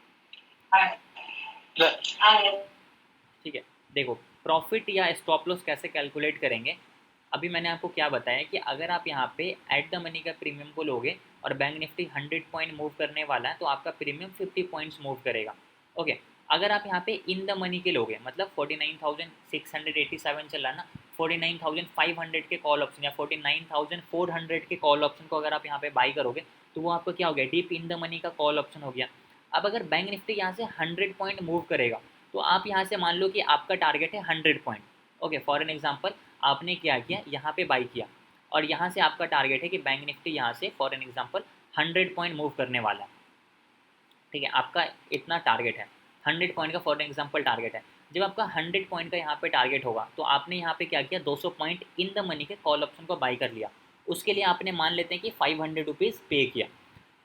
Speaker 1: ठीक है। देखो, प्रॉफिट या स्टॉप लॉस कैसे कैलकुलेट करेंगे, अभी मैंने आपको क्या बताया कि अगर आप यहाँ पे एट द मनी का प्रीमियम को लोगे और बैंक निफ्टी 100 पॉइंट मूव करने वाला है तो आपका प्रीमियम 50 पॉइंट्स मूव करेगा। ओके, अगर आप यहाँ पे इन द मनी के लोगे, मतलब 49,687 चल रहा है ना, 49,500 के कॉल ऑप्शन या 49,400 के कॉल ऑप्शन को अगर आप यहाँ पे बाई करोगे तो वो आपको क्या हो गया, डीप इन द मनी का कॉल ऑप्शन हो गया। अब अगर बैंक निफ्टी यहाँ से 100 पॉइंट मूव करेगा तो आप यहाँ से मान लो कि आपका टारगेट है 100 point. Okay, for an example आपने क्या किया, यहाँ पे बाई किया और यहाँ से आपका टारगेट है कि बैंक निफ्टी यहाँ से for an example 100 point move करने वाला है। ठीक है, आपका इतना टारगेट है, 100 पॉइंट का फॉर एन एग्जांपल टारगेट है। जब आपका 100 पॉइंट का यहाँ पे टारगेट होगा तो आपने यहाँ पे क्या किया, 200 पॉइंट इन द मनी के कॉल ऑप्शन को बाई कर लिया। उसके लिए आपने मान लेते हैं कि 500 रुपीज़ पे किया,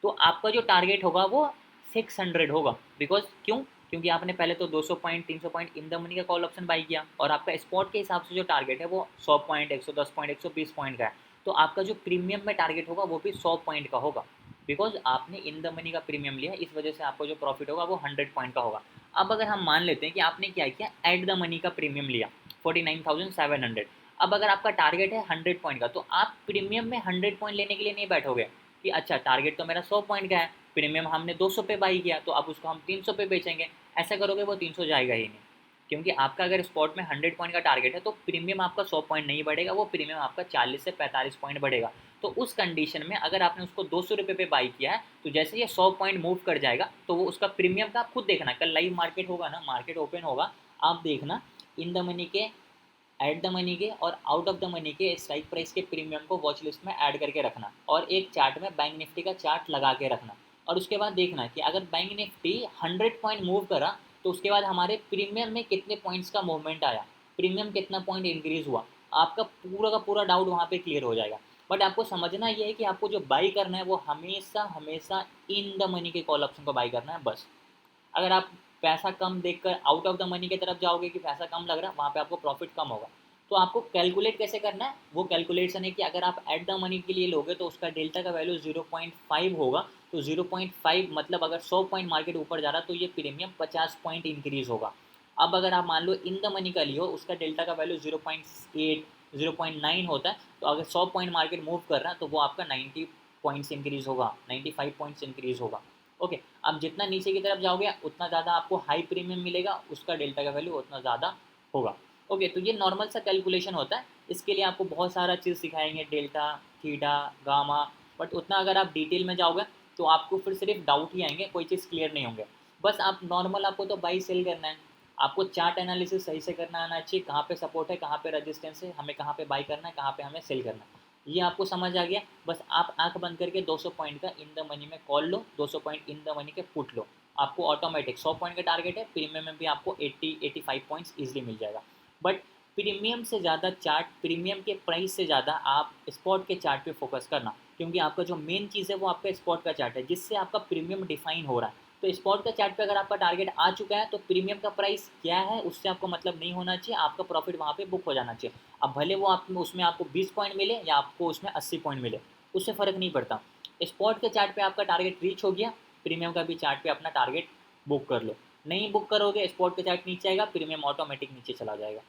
Speaker 1: तो आपका जो टारगेट होगा वो 600 होगा। बिकॉज क्यों? क्योंकि आपने पहले तो 200 point 300 point in the money का कॉल ऑप्शन बाई किया और आपका स्पॉट के हिसाब से जो टारगेट है वो 100 पॉइंट, 110 पॉइंट, 120 पॉइंट का है। तो आपका जो प्रीमियम में टारगेट होगा वो भी 100 पॉइंट का होगा, बिकॉज आपने इन द मनी का प्रीमियम लिया, इस वजह से आपको जो प्रॉफिट होगा वो 100 पॉइंट का होगा। अब अगर हम मान लेते हैं कि आपने क्या किया, एट द मनी का प्रीमियम लिया 49,700। अब अगर आपका टारगेट है 100 पॉइंट का तो आप प्रीमियम में 100 पॉइंट लेने के लिए नहीं बैठोगे कि अच्छा टारगेट तो मेरा 100 पॉइंट का है, प्रीमियम हमने 200 पे बाई किया तो अब उसको हम 300 पे बेचेंगे। ऐसा करोगे वो 300 जाएगा ही नहीं, क्योंकि आपका अगर स्पॉट में 100 पॉइंट का टारगेट है तो प्रीमियम आपका 100 पॉइंट नहीं बढ़ेगा, वो प्रीमियम आपका 40 से 45 पॉइंट बढ़ेगा। तो उस कंडीशन में अगर आपने उसको 200 रुपये पे बाई किया है तो जैसे ये 100 पॉइंट मूव कर जाएगा तो वो उसका प्रीमियम का आप खुद देखना, कल लाइव मार्केट होगा ना, मार्केट ओपन होगा, आप देखना इन द मनी के, एट द मनी के और आउट ऑफ द मनी के स्ट्राइक प्राइस के प्रीमियम को वॉच लिस्ट में ऐड करके रखना और एक चार्ट में बैंक निफ्टी का चार्ट लगा के रखना। और उसके बाद देखना कि अगर बैंक निफ्टी 100 पॉइंट मूव करा तो उसके बाद हमारे प्रीमियम में कितने पॉइंट्स का मूवमेंट आया, प्रीमियम कितना पॉइंट इंक्रीज हुआ, आपका पूरा का पूरा डाउट वहाँ पे क्लियर हो जाएगा। बट आपको समझना ये है कि आपको जो बाई करना है वो हमेशा हमेशा इन द मनी के कॉल ऑप्शन को बाई करना है बस। अगर आप पैसा कम देखकर आउट ऑफ द मनी की तरफ जाओगे कि पैसा कम लग रहा है, वहाँ पे आपको प्रॉफिट कम होगा। तो आपको कैलकुलेट कैसे करना है, वो कैलकुलेशन है कि अगर आप एट द मनी के लिए लोगे तो उसका डेल्टा का वैल्यू 0.5 होगा। तो 0.5 मतलब अगर 100 पॉइंट मार्केट ऊपर जा रहा तो ये प्रीमियम 50 पॉइंट इंक्रीज होगा। अब अगर आप मान लो इन द मनी का लियो, उसका डेल्टा का वैल्यू 0.8 0.9 होता है, तो अगर 100 पॉइंट मार्केट मूव कर रहा है तो वो आपका 90 पॉइंट्स इंक्रीज होगा, 95 पॉइंट्स इंक्रीज होगा। ओके, अब जितना नीचे की तरफ जाओगे उतना ज़्यादा आपको हाई प्रीमियम मिलेगा, उसका डेल्टा का वैल्यू उतना ज़्यादा होगा। ओके, तो ये नॉर्मल सा कैलकुलेशन होता है, इसके लिए आपको बहुत सारा चीज़ सिखाएंगे, डेल्टा, थीटा, गामा, बट उतना अगर आप डिटेल में जाओगे तो आपको फिर सिर्फ डाउट ही आएंगे, कोई चीज़ क्लियर नहीं होंगे। बस आप नॉर्मल, आपको तो बाई सेल करना है, आपको चार्ट एनालिसिस सही से करना आना चाहिए, कहाँ पे सपोर्ट है, कहाँ पे रेजिस्टेंस है, हमें कहाँ पे बाई करना है, कहाँ पे हमें सेल करना है, ये आपको समझ आ गया। बस आप आंख बंद करके 200 पॉइंट का इन द मनी में call low, 200 point in the money के पुट लो, आपको ऑटोमेटिक 100 पॉइंट का टारगेट है, प्रीमियम में भी आपको 80-85 पॉइंट्स ईजिली मिल जाएगा। बट प्रीमियम से ज़्यादा चार्ट, प्रीमियम के प्राइस से ज़्यादा आप स्पॉट के चार्ट पे फोकस करना, क्योंकि आपका जो मेन चीज़ है वो आपका स्पॉट का चार्ट है, जिससे आपका प्रीमियम डिफाइन हो रहा है। तो स्पॉट का चार्ट पे अगर आपका टारगेट आ चुका है तो प्रीमियम का प्राइस क्या है उससे आपको मतलब नहीं होना चाहिए, आपका प्रॉफिट वहाँ पे बुक हो जाना चाहिए। अब भले वो आप उसमें आपको 20 पॉइंट मिले या आपको उसमें 80 पॉइंट मिले, उससे फ़र्क नहीं पड़ता। स्पॉट के चार्ट पे आपका टारगेट रीच हो गया, प्रीमियम का भी चार्ट पे अपना टारगेट बुक कर लो। नहीं बुक करोगे, स्पॉट का चार्ट नीचे आएगा, प्रीमियम ऑटोमेटिक नीचे चला जाएगा।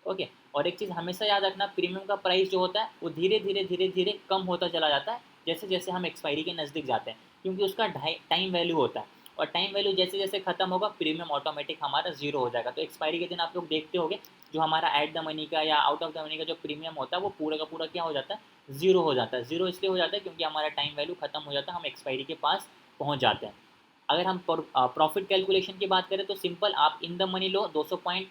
Speaker 1: ओके। और एक चीज़ हमेशा याद रखना, प्रीमियम का प्राइस जो होता है वो धीरे धीरे धीरे धीरे कम होता चला जाता है जैसे जैसे हम एक्सपायरी के नज़दीक जाते हैं, क्योंकि उसका टाइम वैल्यू होता है, और टाइम वैल्यू जैसे जैसे खत्म होगा प्रीमियम ऑटोमेटिक हमारा जीरो हो जाएगा। तो एक्सपायरी के दिन आप लोग देखते होंगे जो हमारा एट द मनी का या आउट ऑफ द मनी का जो प्रीमियम होता है वो पूरा का पूरा क्या हो जाता है, जीरो हो जाता है। जीरो इसलिए हो जाता है क्योंकि हमारा टाइम वैल्यू खत्म हो जाता है, हम एक्सपायरी के पास पहुँच जाते हैं। अगर हम प्रॉफिट कैलकुलेशन की बात करें तो सिंपल, आप in the money low 200 point,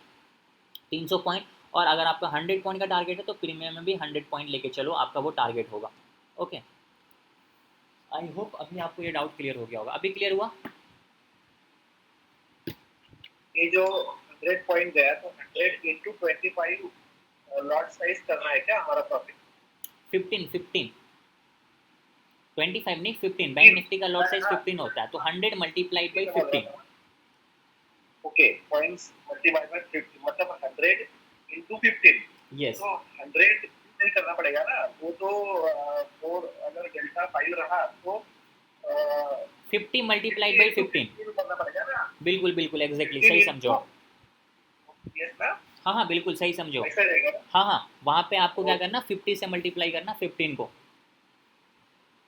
Speaker 1: 300 point, और अगर आपका 100 पॉइंट का टारगेट है तो प्रीमियम में भी 100 पॉइंट लेके चलो, आपका वो टारगेट होगा। ओके, आई होप अभी आपको ये डाउट क्लियर हो गया होगा। अभी क्लियर हुआ?
Speaker 4: ये जो 100 पॉइंट गया तो 100 इंटू 25 लॉट साइज करना है क्या हमारा प्रॉफिट?
Speaker 1: 15 25 नहीं 15, बैंक निफ्टी का लॉट साइज 15 होता है, तो 100 multiplied by 15।
Speaker 4: Okay, points multiply by 50 मतलब 100 इंटू 15।
Speaker 1: यस,
Speaker 4: तो 100 नहीं करना पड़ेगा ना, वो तो 4 अगर डेल्टा 5 रहा तो
Speaker 1: 50 मल्टीप्लाइड बाई 15
Speaker 4: करना पड़ेगा ना।
Speaker 1: बिल्कुल बिल्कुल एग्जैक्टली सही समझो।
Speaker 4: यस ना,
Speaker 1: हाँ हाँ बिल्कुल सही समझो।
Speaker 4: ऐसा रहेगा ना।
Speaker 1: हाँ हाँ, वहाँ पे आपको क्या करना, 50 से मल्टीप्लाई करना 15 को।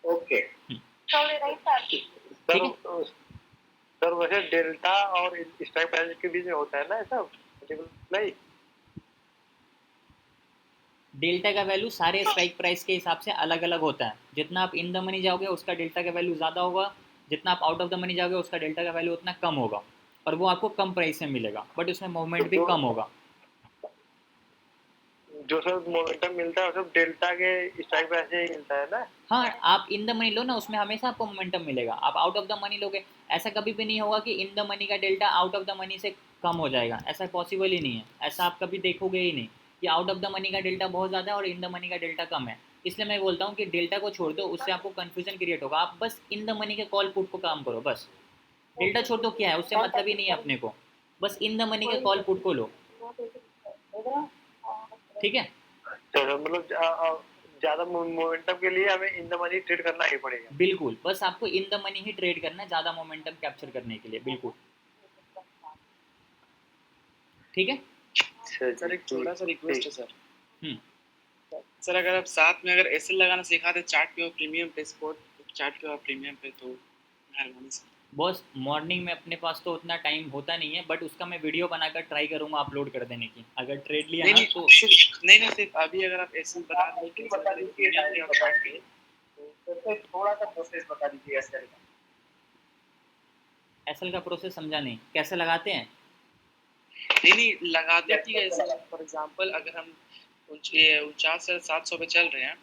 Speaker 4: ओके
Speaker 1: ठीक है,
Speaker 5: सर वैसे डेल्टा और स्ट्राइक प्राइस के बीच में होता है ना ऐसा मल्टीप्लाई?
Speaker 1: डेल्टा का वैल्यू सारे स्ट्राइक प्राइस के हिसाब से अलग अलग होता है। जितना आप इन द मनी जाओगे उसका डेल्टा का वैल्यू ज़्यादा होगा, जितना आप आउट ऑफ द मनी जाओगे उसका डेल्टा का वैल्यू उतना कम होगा, और वो आपको कम प्राइस में मिलेगा, बट उसमें मूवमेंट भी कम होगा।
Speaker 5: जो सर मोमेंटम मिलता है वो सब डेल्टा के स्ट्राइक प्राइस से ही मिलता है ना?
Speaker 1: हाँ, आप इन द मनी लो ना, उसमें हमेशा आपको मोमेंटम मिलेगा। आप आउट ऑफ द मनी लोगे, ऐसा कभी भी नहीं होगा कि इन द मनी का delta out of the money से कम हो जाएगा, ऐसा पॉसिबल ही नहीं है। ऐसा आप कभी देखोगे ही नहीं कि आउट ऑफ द मनी का डेल्टा बहुत ज़्यादा है और इन द मनी का डेल्टा कम है। इसलिए मैं बोलता हूँ कि डेल्टा को छोड़ दो, उससे आपको कन्फ्यूजन क्रिएट होगा। आप बस इन द मनी के कॉल पुट को काम करो, बस डेल्टा छोड़ दो, क्या है उससे मतलब ही नहीं है अपने को, बस इन द मनी के कॉल पुट को लो। ठीक है,
Speaker 5: तो मतलब ज्यादा मोमेंटम के लिए हमें इन द मनी ट्रेड करना ही पड़ेगा?
Speaker 1: बिल्कुल, बस आपको in the money he trade करना है ज़्यादा मोमेंटम कैप्चर करने के लिए। बिल्कुल ठीक है।
Speaker 6: सर एक छोटा सा रिक्वेस्ट है
Speaker 1: हम्म।
Speaker 6: सर अगर आप साथ में अगर एसएल लगाना सिखा दे चार्ट पे और प्रीमियम पे, स्पॉट चार्ट पे और प्रीमियम पे, तो मेहरबानी से।
Speaker 1: बॉस मॉर्निंग में अपने पास तो उतना टाइम होता नहीं है, बट उसका मैं वीडियो बनाकर ट्राई करूंगा अपलोड कर देने की, अगर ट्रेड लिया
Speaker 6: नहीं
Speaker 1: ना
Speaker 6: नहीं
Speaker 1: तो।
Speaker 6: नहीं सिर्फ अभी अगर आप एसएल बता दें कि
Speaker 4: बता दीजिए,
Speaker 6: प्रीमियम पे और चार्ट पे,
Speaker 4: तो थोड़ा सा प्रोसेस बता दीजिए एसएल का।
Speaker 1: एसएल का प्रोसेस समझा नहीं, कैसे लगाते हैं?
Speaker 6: नहीं लगाते ठीक है। फॉर एग्जांपल अगर हम 49,700 पे चल रहे हैं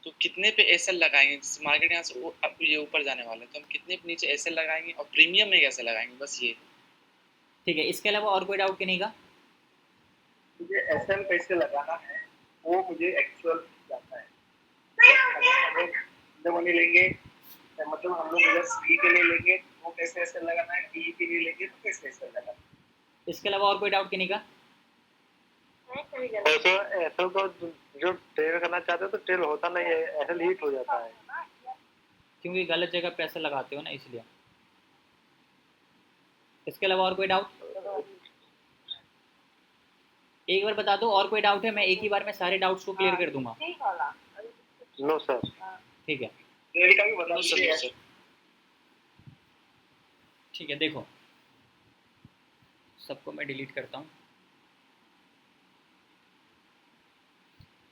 Speaker 6: तो कितने पे एसएल लगाएंगे? मार्केट यहाँ से अब ये ऊपर जाने वाला है तो हम कितने पे नीचे एसएल लगाएंगे और प्रीमियम में कैसे लगाएंगे, बस ये।
Speaker 1: ठीक है, इसके अलावा और कोई डाउट नहीं का?
Speaker 4: मुझे एसएल कैसे लगाना है वो मुझे एक्चुअल जानना है। हम मनी लेंगे मतलब हम लोग अगर सी के लिए लेंगे तो कैसे एसएल लगाना है, डी के लिए लेंगे तो कैसे एसएल लगाना है।
Speaker 1: इसके अलावा और कोई डाउट नहीं का?
Speaker 5: ऐसा तो जो ट्रेड करना चाहते हो तो ट्रेड होता नहीं है, ऐसा हीट हो जाता है।
Speaker 1: क्योंकि गलत जगह पैसे लगाते हो ना, इसलिए। इसके अलावा और कोई डाउट? एक बार बता दो, और कोई डाउट है? मैं एक ही बार में सारे डाउट्स को क्लियर कर दूंगा।
Speaker 5: No sir.
Speaker 1: ठीक है,
Speaker 4: ट्रेड का भी बता दीजिए।
Speaker 1: ठीक है, देखो सबको मैं डिलीट करता हूँ।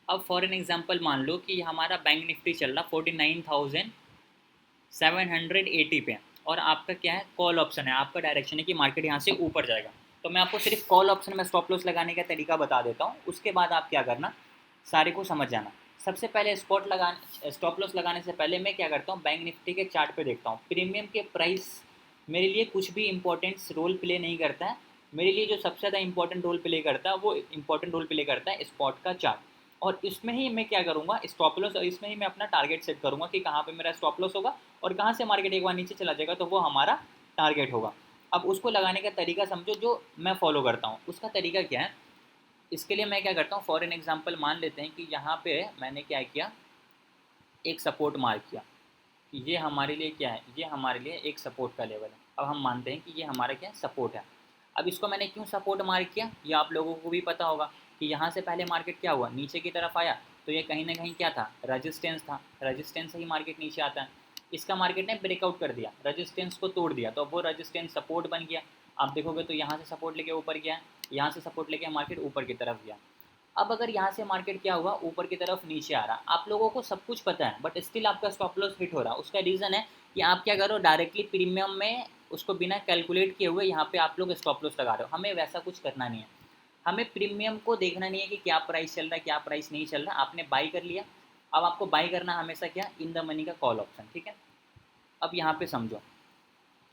Speaker 1: अब फॉर एन एग्जांपल मान लो कि हमारा बैंक निफ्टी चल रहा 49,780 पे, और आपका क्या है, कॉल ऑप्शन है, आपका डायरेक्शन है कि मार्केट यहाँ से ऊपर जाएगा। तो मैं आपको सिर्फ कॉल ऑप्शन में स्टॉप लॉस लगाने का तरीका बता देता हूँ, उसके बाद आप क्या करना सारे को समझ जाना। सबसे पहले स्टॉप लॉस लगाने से पहले मैं क्या करता हूँ, बैंक निफ्टी के चार्ट पे देखता हूँ। प्रीमियम के प्राइस मेरे लिए कुछ भी इंपॉर्टेंस रोल प्ले नहीं करता है। मेरे लिए जो सबसे ज़्यादा इंपॉर्टेंट रोल प्ले करता है वो इंपॉर्टेंट रोल प्ले करता है स्पॉट का चार्ट। और इसमें ही मैं क्या करूँगा, स्टॉप लॉस, और इसमें ही मैं अपना टारगेट सेट करूँगा कि कहाँ पे मेरा स्टॉप लॉस होगा और कहाँ से मार्केट एक बार नीचे चला जाएगा तो वो हमारा टारगेट होगा। अब उसको लगाने का तरीका समझो जो मैं फॉलो करता हूँ। उसका तरीका क्या है, इसके लिए मैं क्या करता हूँ, फॉर एन एग्जांपल मान लेते हैं कि यहाँ पे मैंने क्या किया, एक सपोर्ट मार्क किया। कि ये हमारे लिए क्या है, ये हमारे लिए एक सपोर्ट का लेवल है। अब हम मानते हैं कि ये हमारा क्या सपोर्ट है। अब इसको मैंने क्यों सपोर्ट मार्क किया, ये आप लोगों को भी पता होगा कि यहाँ से पहले मार्केट क्या हुआ, नीचे की तरफ आया, तो ये कहीं ना कहीं क्या था, रेजिस्टेंस था। रेजिस्टेंस से ही मार्केट नीचे आता है। इसका मार्केट ने ब्रेकआउट कर दिया, रेजिस्टेंस को तोड़ दिया, तो अब वो रेजिस्टेंस सपोर्ट बन गया। आप देखोगे तो यहाँ से सपोर्ट लेके ऊपर गया, यहाँ से सपोर्ट लेके मार्केट ऊपर की तरफ गया। अब अगर यहाँ से मार्केट क्या हुआ, ऊपर की तरफ नीचे आ रहा, आप लोगों को सब कुछ पता है, बट स्टिल आपका स्टॉप लॉस हिट हो रहा। उसका रीज़न है कि आप क्या करो, डायरेक्टली प्रीमियम में उसको बिना कैलकुलेट किए हुए यहाँ पे आप लोग स्टॉप लॉस लगा रहे हो। हमें वैसा कुछ करना नहीं है। हमें प्रीमियम को देखना नहीं है कि क्या प्राइस चल रहा है, क्या प्राइस नहीं चल रहा। आपने बाई कर लिया, अब आपको बाई करना हमेशा क्या, इन द मनी का कॉल ऑप्शन, ठीक है। अब यहाँ पे समझो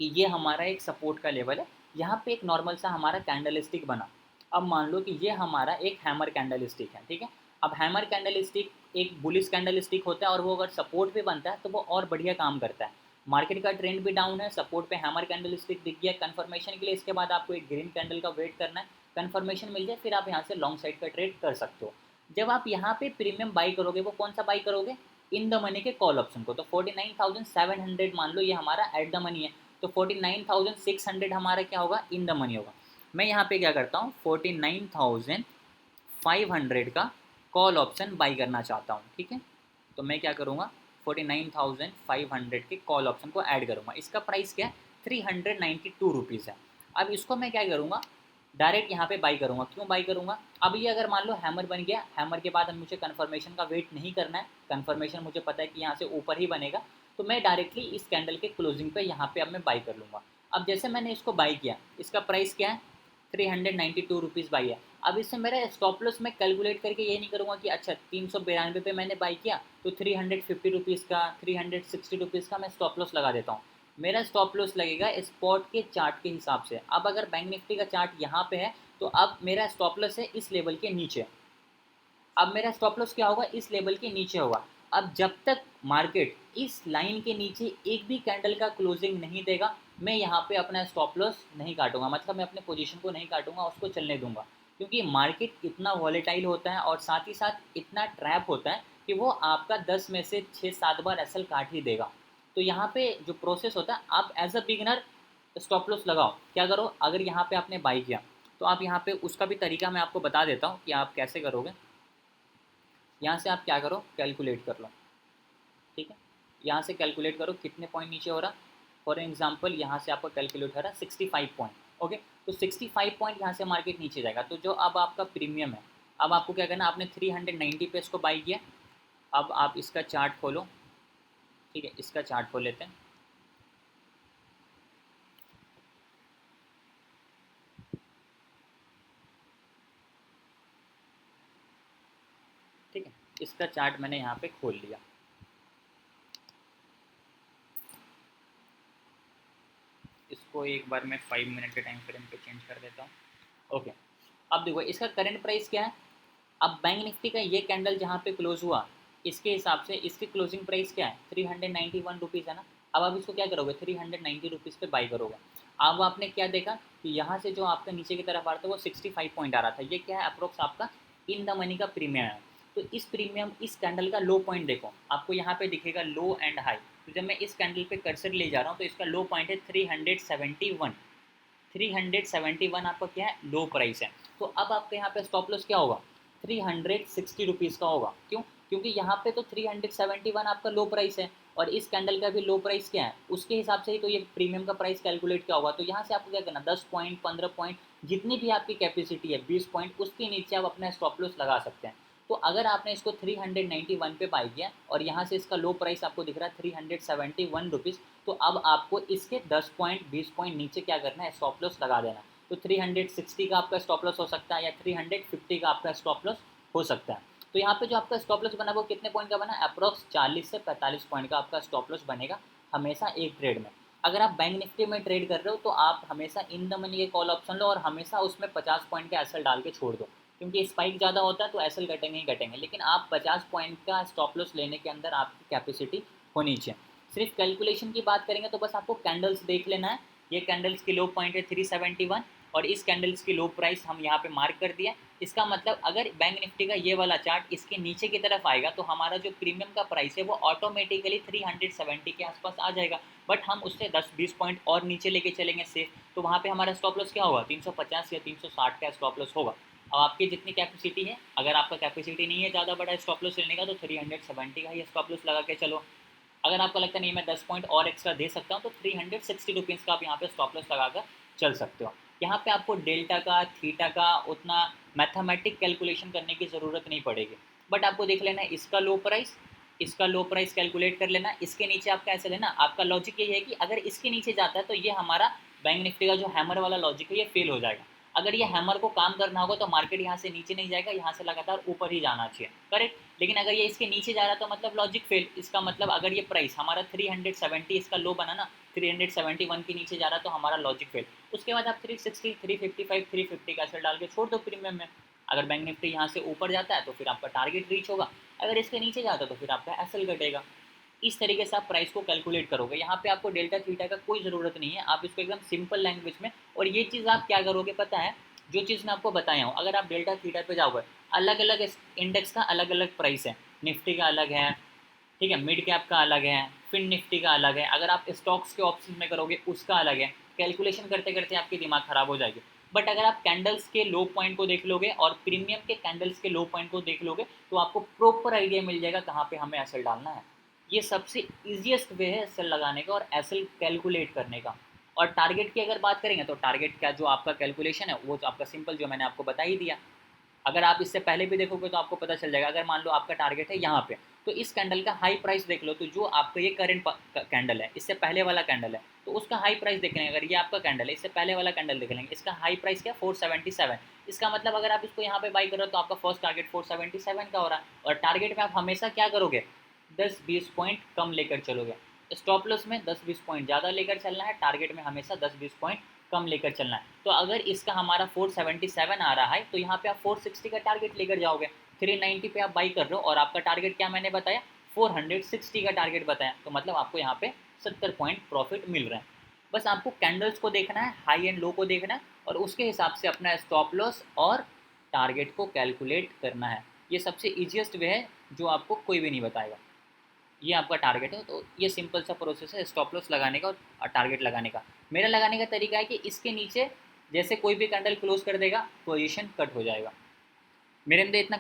Speaker 1: कि ये हमारा एक सपोर्ट का लेवल है, यहाँ पे एक नॉर्मल सा हमारा कैंडल स्टिक बना। अब मान लो कि ये हमारा एक हैमर कैंडल स्टिक है, ठीक है। अब हैमर कैंडल स्टिक एक बुलिश कैंडल स्टिक होता है, और वो अगर सपोर्ट पे बनता है तो वो और बढ़िया काम करता है। मार्केट का ट्रेंड भी डाउन है, सपोर्ट पे हैमर कैंडल स्टिक दिख गया कन्फर्मेशन के लिए। इसके बाद आपको एक ग्रीन कैंडल का वेट करना है, कन्फर्मेशन मिल जाए, फिर आप यहाँ से लॉन्ग साइड का ट्रेड कर सकते हो। जब आप यहाँ पे प्रीमियम बाई करोगे, वो कौन सा बाई करोगे, इन द मनी के कॉल ऑप्शन को। तो 49,700 मान लो ये हमारा एट द मनी है, तो 49,600 हमारा क्या होगा, इन द मनी होगा। मैं यहाँ पे क्या करता हूँ, 49,500 का कॉल ऑप्शन बाई करना चाहता हूँ, ठीक है। तो मैं क्या करूँगा, 49,500 के कॉल ऑप्शन को ऐड करूँगा। इसका प्राइस क्या है, 392 रुपीज़ है। अब इसको मैं क्या करूँगा, डायरेक्ट यहाँ पे बाई करूँगा। क्यों बाई करूँगा, अब ये अगर मान लो हैमर बन गया, हैमर के बाद अब मुझे कन्फर्मेशन का वेट नहीं करना है, कन्फर्मेशन मुझे पता है कि यहाँ से ऊपर ही बनेगा, तो मैं डायरेक्टली इस कैंडल के क्लोजिंग पे यहाँ पे अब मैं बाई कर लूँगा। अब जैसे मैंने इसको बाई किया, इसका प्राइस क्या है, 392 रुपीज़ बाई है। अब इससे मेरा स्टॉप लॉस मैं कैलकुलेट करके ये नहीं करूँगा कि अच्छा 392 पे मैंने बाई किया तो 350 रुपीज़ का, 360 रुपीज़ का मैं स्टॉप लॉस लगा देता हूँ। मेरा स्टॉप लॉस लगेगा स्पॉट के चार्ट के हिसाब से। अब अगर बैंक निफ्टी का चार्ट यहाँ पे है, तो अब मेरा स्टॉप लॉस है इस लेवल के नीचे। अब मेरा स्टॉप लॉस क्या होगा, इस लेवल के नीचे होगा। अब जब तक मार्केट इस लाइन के नीचे एक भी कैंडल का क्लोजिंग नहीं देगा, मैं यहाँ पे अपना स्टॉप लॉस नहीं काटूंगा, मतलब मैं अपने पोजीशन को नहीं काटूंगा, उसको चलने दूंगा। क्योंकि मार्केट इतना वॉलेटाइल होता है और साथ ही साथ इतना ट्रैप होता है कि वो आपका 10 में से 6-7 बार एसएल काट ही देगा। तो यहाँ पे जो प्रोसेस होता है, आप as a beginner stop loss लगाओ। क्या करो, अगर यहाँ पे आपने बाई किया तो आप यहाँ पे उसका भी तरीका मैं आपको बता देता हूँ कि आप कैसे करोगे। यहाँ से आप क्या करो, कैलकुलेट कर लो, ठीक है। यहाँ से कैलकुलेट करो कितने पॉइंट नीचे हो रहा। फॉर एग्जांपल यहाँ से आपका कैलकुलेट हो रहा है 65 पॉइंट, ओके। तो 65 पॉइंट यहाँ से मार्केट नीचे जाएगा। तो जो अब आपका प्रीमियम है, अब आपको क्या करना, आपने 390 पे इसको बाई किया। अब आप इसका चार्ट खोलो, ठीक है, इसका चार्ट खोल लेते हैं। ठीक है, इसका चार्ट मैंने यहाँ पे खोल लिया। इसको एक बार मैं 5 मिनट के टाइम फ्रेम पे चेंज कर देता हूँ, ओके। अब देखो इसका करंट प्राइस क्या है। अब बैंक निफ्टी का ये कैंडल जहाँ पे क्लोज हुआ, इसके हिसाब से इसकी क्लोजिंग प्राइस क्या है, 391 रुपीज़ है ना। अब आप इसको क्या करोगे, 390 रुपीज़ पे बाई करोगे। अब आपने क्या देखा कि यहाँ से जो आपका नीचे की तरफ आ रहा था वो 65 पॉइंट आ रहा था। ये क्या है, अप्रोक्स आपका इन द मनी का प्रीमियम है। तो इस प्रीमियम, इस कैंडल का लो पॉइंट देखो, आपको यहाँ पे दिखेगा लो एंड हाई। तो जब मैं इस कैंडल पे कर्सर ले जा रहा हूँ तो इसका लो पॉइंट है 371। 371 आपका क्या है, लो प्राइस है। तो अब आपके यहाँ पे स्टॉप लॉस क्या होगा, 360 रुपीज़ का होगा। क्यों, क्योंकि यहाँ पे तो 371 आपका लो प्राइस है, और इस कैंडल का भी लो प्राइस क्या है, उसके हिसाब से ही तो ये प्रीमियम का प्राइस कैलकुलेट क्या होगा। तो यहाँ से आपको क्या करना, 10 पॉइंट, 15 पॉइंट, जितनी भी आपकी कैपेसिटी है, 20 पॉइंट, उसके नीचे आप अपना स्टॉप लॉस लगा सकते हैं। तो अगर आपने इसको 391 पे बाई किया और यहाँ से इसका लो प्राइस आपको दिख रहा है 371 रुपीज़, तो अब आपको इसके 10 पॉइंट, 20 पॉइंट नीचे क्या करना है, स्टॉप लॉस लगा देना। तो 360 का आपका स्टॉप लॉस हो सकता है, या 350 का आपका स्टॉप लॉस हो सकता है। तो यहाँ पे जो आपका स्टॉप लॉस बना वो कितने पॉइंट का बना, अप्रॉक्स 40 से 45 पॉइंट का आपका स्टॉप लॉस बनेगा हमेशा एक ट्रेड में। अगर आप बैंक निफ्टी में ट्रेड कर रहे हो तो आप हमेशा इन द मनी के कॉल ऑप्शन लो, और हमेशा उसमें 50 पॉइंट का एसएल डाल के छोड़ दो, क्योंकि स्पाइक ज़्यादा होता है तो एसएल घटेंगे ही घटेंगे। लेकिन आप 50 पॉइंट का स्टॉप लॉस लेने के अंदर आपकी कैपेसिटी होनी चाहिए। सिर्फ कैलकुलेशन की बात करेंगे तो बस आपको कैंडल्स देख लेना है। ये कैंडल्स की लो पॉइंट है 371, और इस कैंडल्स की लो प्राइस हम यहाँ पे मार्क कर दिया। इसका मतलब अगर बैंक निफ्टी का ये वाला चार्ट इसके नीचे की तरफ आएगा तो हमारा जो प्रीमियम का प्राइस है वो ऑटोमेटिकली 370 के आसपास आ जाएगा। बट हम उससे 10-20 पॉइंट और नीचे लेके चलेंगे सेफ, तो वहाँ पे हमारा स्टॉप लॉस क्या होगा, 350 या 360 का स्टॉप लॉस होगा। अब आपकी जितनी कैपेसिटी है, अगर आपका कैपेसिटी नहीं है ज़्यादा बड़ा स्टॉप लॉस लेने का तो 370 का ही स्टॉप लॉस लगा के चलो। अगर आपको लगता नहीं मैं 10 पॉइंट और एक्स्ट्रा दे सकता हूँ तो 360 रुपीज़ का आप यहाँ पे स्टॉप लॉस लगाकर चल सकते हो। यहाँ पे आपको डेल्टा का थीटा का उतना मैथमेटिक कैलकुलेशन करने की ज़रूरत नहीं पड़ेगी। बट आपको देख लेना है इसका लो प्राइस कैलकुलेट कर लेना। इसके नीचे आपका ऐसे लेना, आपका लॉजिक ये है कि अगर इसके नीचे जाता है तो ये हमारा बैंक निफ्टी का जो हैमर वाला लॉजिक है ये फेल हो जाएगा। अगर ये हैमर को काम करना होगा तो मार्केट यहाँ से नीचे नहीं जाएगा, यहाँ से लगातार ऊपर ही जाना चाहिए, करेक्ट। लेकिन अगर ये इसके नीचे जा रहा है तो मतलब लॉजिक फेल। इसका मतलब अगर ये प्राइस हमारा 370 इसका लो बना ना, 371 के नीचे जा रहा है तो हमारा लॉजिक फेल। उसके बाद आप 360, 355, 350 का ऐसे डाल के छोड़ दो प्रीमियम में। अगर बैंक निफ्टी यहाँ से ऊपर जाता है तो फिर आपका टारगेट रीच होगा, अगर इसके नीचे जाता है तो फिर आपका एसएल घटेगा। इस तरीके से आप प्राइस को कैलकुलेट करोगे। यहाँ पे आपको डेल्टा थीटा का कोई ज़रूरत नहीं है, आप इसको एकदम सिंपल लैंग्वेज में। और ये चीज़ आप क्या करोगे पता है, जो चीज़ मैं आपको बताया हूँ, अगर आप डेल्टा थीटा पे जाओगे, अलग अलग इंडेक्स का अलग अलग प्राइस है, निफ्टी का अलग है, ठीक है, मिड कैप का अलग है, फिन निफ्टी का अलग है। अगर आप स्टॉक्स के ऑप्शन में करोगे उसका अलग है। कैलकुलेशन करते करते आपकी दिमाग ख़राब हो जाएगी। बट अगर आप कैंडल्स के लो पॉइंट को देख लोगे और प्रीमियम के कैंडल्स के लो पॉइंट को देख लोगे तो आपको प्रॉपर आइडिया मिल जाएगा कहाँ पे हमें एसएल डालना है। ये सबसे ईजिएस्ट वे है एसएल लगाने का और एसएल कैलकुलेट करने का। और टारगेट की अगर बात करेंगे तो टारगेट का जो आपका कैलकुलेशन है वो तो आपका सिंपल जो मैंने आपको बता ही दिया। अगर आप इससे पहले भी देखोगे तो आपको पता चल जाएगा। अगर मान लो आपका टारगेट है यहाँ पे, तो इस कैंडल का हाई प्राइस देख लो, तो जो आपका ये करंट कैंडल है, इससे पहले वाला कैंडल है, तो उसका हाई प्राइस देख लेंगे। अगर ये आपका कैंडल है, इससे पहले वाला कैंडल देख लेंगे, इसका हाई प्राइस क्या 477। इसका मतलब अगर आप इसको यहाँ पे बाई करो तो आपका फर्स्ट टारगेट 477 का हो रहा है। और टारगेट में आप हमेशा क्या करोगे, 10-20 पॉइंट कम लेकर चलोगे। स्टॉप लॉस में 10-20 पॉइंट ज़्यादा लेकर चलना है, टारगेट में हमेशा 10-20 पॉइंट कम लेकर चलना है। तो अगर इसका हमारा 477 आ रहा है तो यहाँ पे आप 460 का टारगेट लेकर जाओगे। 390 पे आप बाई कर रहे हो और आपका टारगेट क्या मैंने बताया, 460 का टारगेट बताया, तो मतलब आपको यहाँ पे 70 पॉइंट प्रॉफिट मिल रहा है। बस आपको कैंडल्स को देखना है, हाई एंड लो को देखना है और उसके हिसाब से अपना स्टॉप लॉस और टारगेट को कैलकुलेट करना है। ये सबसे ईजिएस्ट वे है जो आपको कोई भी नहीं बताएगा। ये आपका टारगेट है, तो ये सिंपल सा प्रोसेस है स्टॉप लॉस लगाने का और टारगेट लगाने का। मेरा लगाने का तरीका है कि इसके नीचे जैसे कोई भी कैंडल क्लोज कर देगा पोजीशन कट हो जाएगा। मेरे अंदर इतना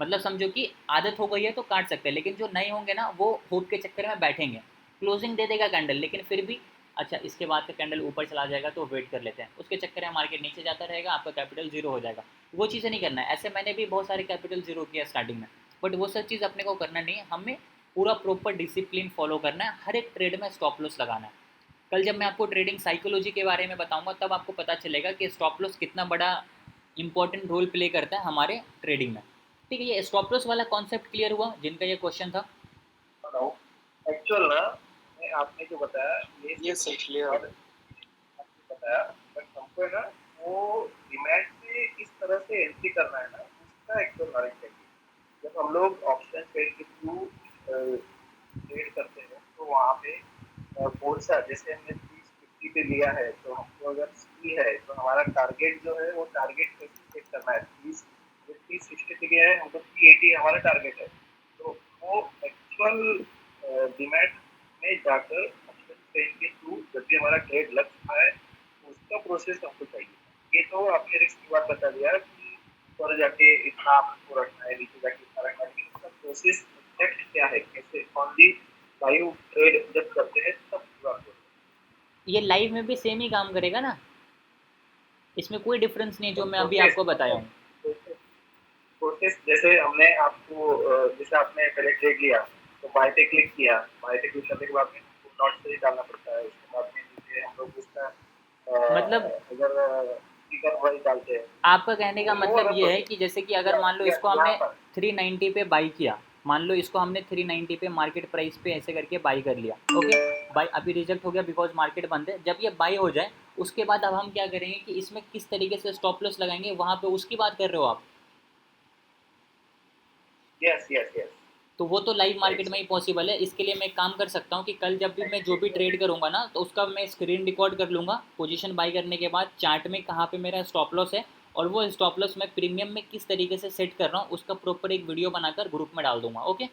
Speaker 1: मतलब समझो कि आदत हो गई है तो काट सकते हैं, लेकिन जो नए होंगे ना वो होप के चक्कर में बैठेंगे। क्लोजिंग दे देगा कैंडल लेकिन फिर भी अच्छा इसके बाद का कैंडल ऊपर चला जाएगा तो वेट कर लेते हैं, उसके चक्कर में मार्केट नीचे जाता रहेगा, आपका कैपिटल जीरो हो जाएगा। वो चीज़ें नहीं करना है। ऐसे मैंने भी बहुत सारे कैपिटल जीरो किया स्टार्टिंग में, बट वो सब चीज़ अपने को करना नहीं है। हमें पूरा प्रॉपर डिसिप्लिन फॉलो करना है, हर एक ट्रेड में स्टॉप लॉस लगाना है। कल जब मैं आपको ट्रेडिंग साइकोलॉजी के बारे में बताऊंगा तब आपको पता चलेगा कि स्टॉप लॉस कितना बड़ा इंपॉर्टेंट रोल प्ले करता है हमारे ट्रेडिंग में। ठीक है, ये स्टॉप लॉस वाला कॉन्सेप्ट क्लियर हुआ जिनका ये क्वेश्चन था?
Speaker 4: एक्चुअल ना आपने जो बताया
Speaker 6: ये सही क्लियर
Speaker 4: बताया, बट हमको है ना वो डिमांड से किस तरह से एंट्री करना है ना उसका एक्चुअल नॉलेज चाहिए। जब हम लोग ऑप्शन ट्रेड के थ्रू ट्रेड करते हैं तो वहाँ पे कौन सा, जैसे हमने 30-50 पे लिया है तो हमको अगर सी है तो हमारा टारगेट जो है वो टारगेट कैसे सेट करना है। 30-60 पे गया है, हमको 380 हमारा टारगेट है, तो वो एक्चुअल डिमांड में जाकर ऑप्शन ट्रेड के थ्रू जब भी हमारा ट्रेड लग चुका है उसका प्रोसेस हमको चाहिए। ये तो आपने रिस्क की बात बता दिया कि ऊपर जाके इतना आपको रखना है, नीचे जाके इतना रखना है, लेकिन उसका प्रोसेस एग्जैक्ट क्या है, कैसे ओनली लाइव ट्रेड जब करते हैं तब पूरा होता है।
Speaker 1: ये लाइव में भी सेम ही काम करेगा ना, इसमें कोई डिफरेंस नहीं जो मैं अभी आपको बताया हूँ।
Speaker 4: प्रोसेस जैसे हमने आपको जैसे आपने पहले ट्रेड लिया तो बाय पे क्लिक किया, बाय पे क्लिक करने के बाद में नॉट से डालना पड़ता है, उसके बाद में नीचे हम लोग उसका
Speaker 1: मतलब
Speaker 4: अगर स्पीकर वाइज डालते हैं।
Speaker 1: आपका कहने का मतलब ये है कि जैसे कि अगर मान लो इसको हमने 390 पे बाई किया, मान लो इसको हमने 390 पे मार्केट प्राइस पे ऐसे करके बाई कर लिया, ओके, बाई अभी रिजेक्ट हो गया बिकॉज मार्केट बंद है। जब ये बाई हो जाए उसके बाद अब हम क्या करेंगे कि इसमें किस तरीके से स्टॉप लॉस लगाएंगे, वहाँ पे उसकी बात कर रहे हो आप?
Speaker 4: Yes yes yes.
Speaker 1: तो वो तो लाइव मार्केट में ही पॉसिबल है। इसके लिए मैं एक काम कर सकता हूँ कि कल जब भी मैं जो भी ट्रेड करूँगा ना, तो उसका मैं स्क्रीन रिकॉर्ड कर लूँगा पोजीशन बाई करने के बाद, चार्ट में कहाँ पे मेरा स्टॉप लॉस है और वो स्टॉप लॉस मैं प्रीमियम में किस तरीके से सेट कर रहा हूँ उसका प्रॉपर एक वीडियो बनाकर ग्रुप में डाल दूंगा। ओके,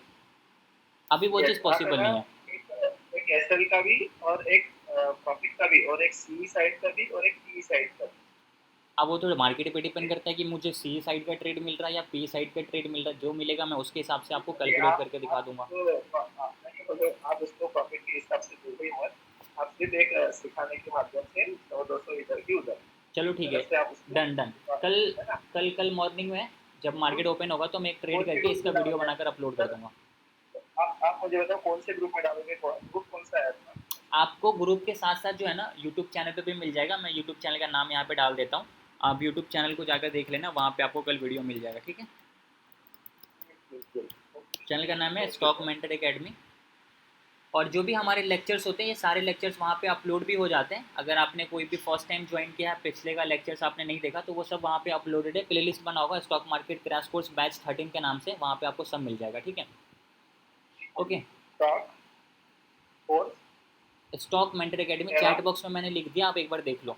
Speaker 1: अभी वो चीज़ पॉसिबल नहीं है।
Speaker 4: एक एसएल का भी और एक प्रॉफिट का भी और एक सी साइड का भी और एक पी साइड का भी।
Speaker 1: अब वो तो मार्केट पे डिपेंड करता है कि मुझे सी साइड का ट्रेड मिल रहा है या पी साइड का ट्रेड मिल रहा है। जो मिलेगा मैं उसके हिसाब से आपको कैलकुलेट करके दिखा दूंगा।
Speaker 4: आप उसको प्रॉफिट के हिसाब से दो ही मत, आप सिर्फ एक सिखाने के माध्यम से 100-200 इधर की उधर।
Speaker 1: चलो ठीक है, डन डन। कल मॉर्निंग में जब मार्केट ओपन होगा तो मैं एक ट्रेड करके इसका वीडियो बनाकर अपलोड कर दूंगा।
Speaker 4: आप मुझे बताओ कौन से ग्रुप में डालोगे, ग्रुप कौन सा है आपका?
Speaker 1: आपको ग्रुप के साथ साथ जो है ना यूट्यूब चैनल पे भी मिल जाएगा। मैं यूट्यूब चैनल का नाम यहाँ पे डाल देता हूँ, आप यूट्यूब चैनल को जाकर देख लेना, वहाँ पे आपको कल वीडियो मिल जाएगा। ठीक है, चैनल का नाम है स्टॉक मेंटर एकेडमी। और जो भी हमारे लेक्चर्स होते हैं ये सारे लेक्चर्स वहाँ पे अपलोड भी हो जाते हैं। अगर आपने कोई भी फर्स्ट टाइम ज्वाइन किया है, पिछले का लेक्चर्स आपने नहीं देखा, तो वो सब वहाँ पे अपलोडेड है। प्लेलिस्ट बना होगा stock market crash course batch 13 के नाम से, वहाँ पे आपको सब मिल जाएगा। ठीक है, okay. Stock mentor academy chat box में मैंने लिख दिया, आप एक बार देख लो।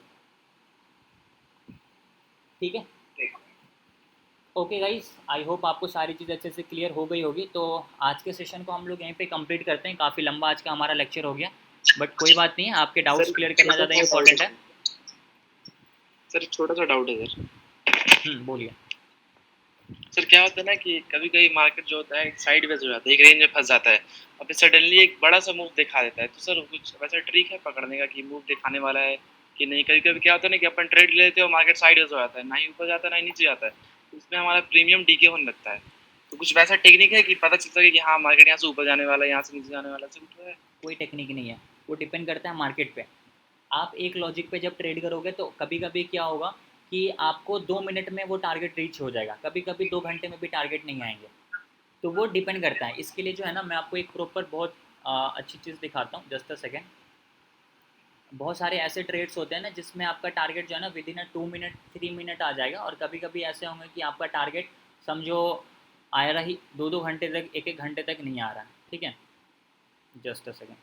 Speaker 1: ठीक है, ओके गाइस, आई होप आपको सारी चीज़ अच्छे से क्लियर हो गई होगी। तो आज के सेशन को हम लोग यहीं पे कंप्लीट करते हैं। काफ़ी लंबा आज का हमारा लेक्चर हो गया, बट कोई बात नहीं है, आपके डाउट्स क्लियर करना ज़्यादा इंपॉर्टेंट है।
Speaker 6: सर छोटा सा डाउट है सर।
Speaker 1: बोलिए
Speaker 6: सर। क्या होता है ना कि कभी कभी मार्केट जो होता है साइड वेज हो जाता है, एक रेंज में फंस जाता है और फिर सडनली एक बड़ा सा मूव दिखा देता है। तो सर कुछ वैसा ट्रिक है पकड़ने का कि मूव दिखाने वाला है कि नहीं? कभी कभी क्या होता है ना कि अपन ट्रेड लेते हैं और मार्केट साइड वेज हो जाता है, ना ही ऊपर जाता है ना ही नीचे जाता है, तो उसमें हमारा प्रीमियम डीके होने लगता है। तो कुछ वैसा टेक्निक है कि पता चल सके कि हाँ मार्केट यहाँ से ऊपर जाने वाला है, यहाँ से नीचे जाने वाला है?
Speaker 1: कोई टेक्निक नहीं है, वो डिपेंड करता है मार्केट पे। आप एक लॉजिक पे जब ट्रेड करोगे तो कभी कभी क्या होगा कि आपको 2 मिनट में वो टारगेट रीच हो जाएगा, कभी कभी 2 घंटे में भी टारगेट नहीं आएंगे। तो वो डिपेंड करता है। इसके लिए जो है ना, मैं आपको एक प्रॉपर बहुत अच्छी चीज़ दिखाता हूँ। Just a second. बहुत सारे ऐसे ट्रेड्स होते हैं ना जिसमें आपका टारगेट जो है ना विद इन 2 मिनट 3 मिनट आ जाएगा, और कभी कभी ऐसे होंगे कि आपका टारगेट समझो आ रहा ही 2-2 घंटे तक, 1-1 घंटे तक नहीं आ रहा है। ठीक है, जस्ट अ सेकेंड।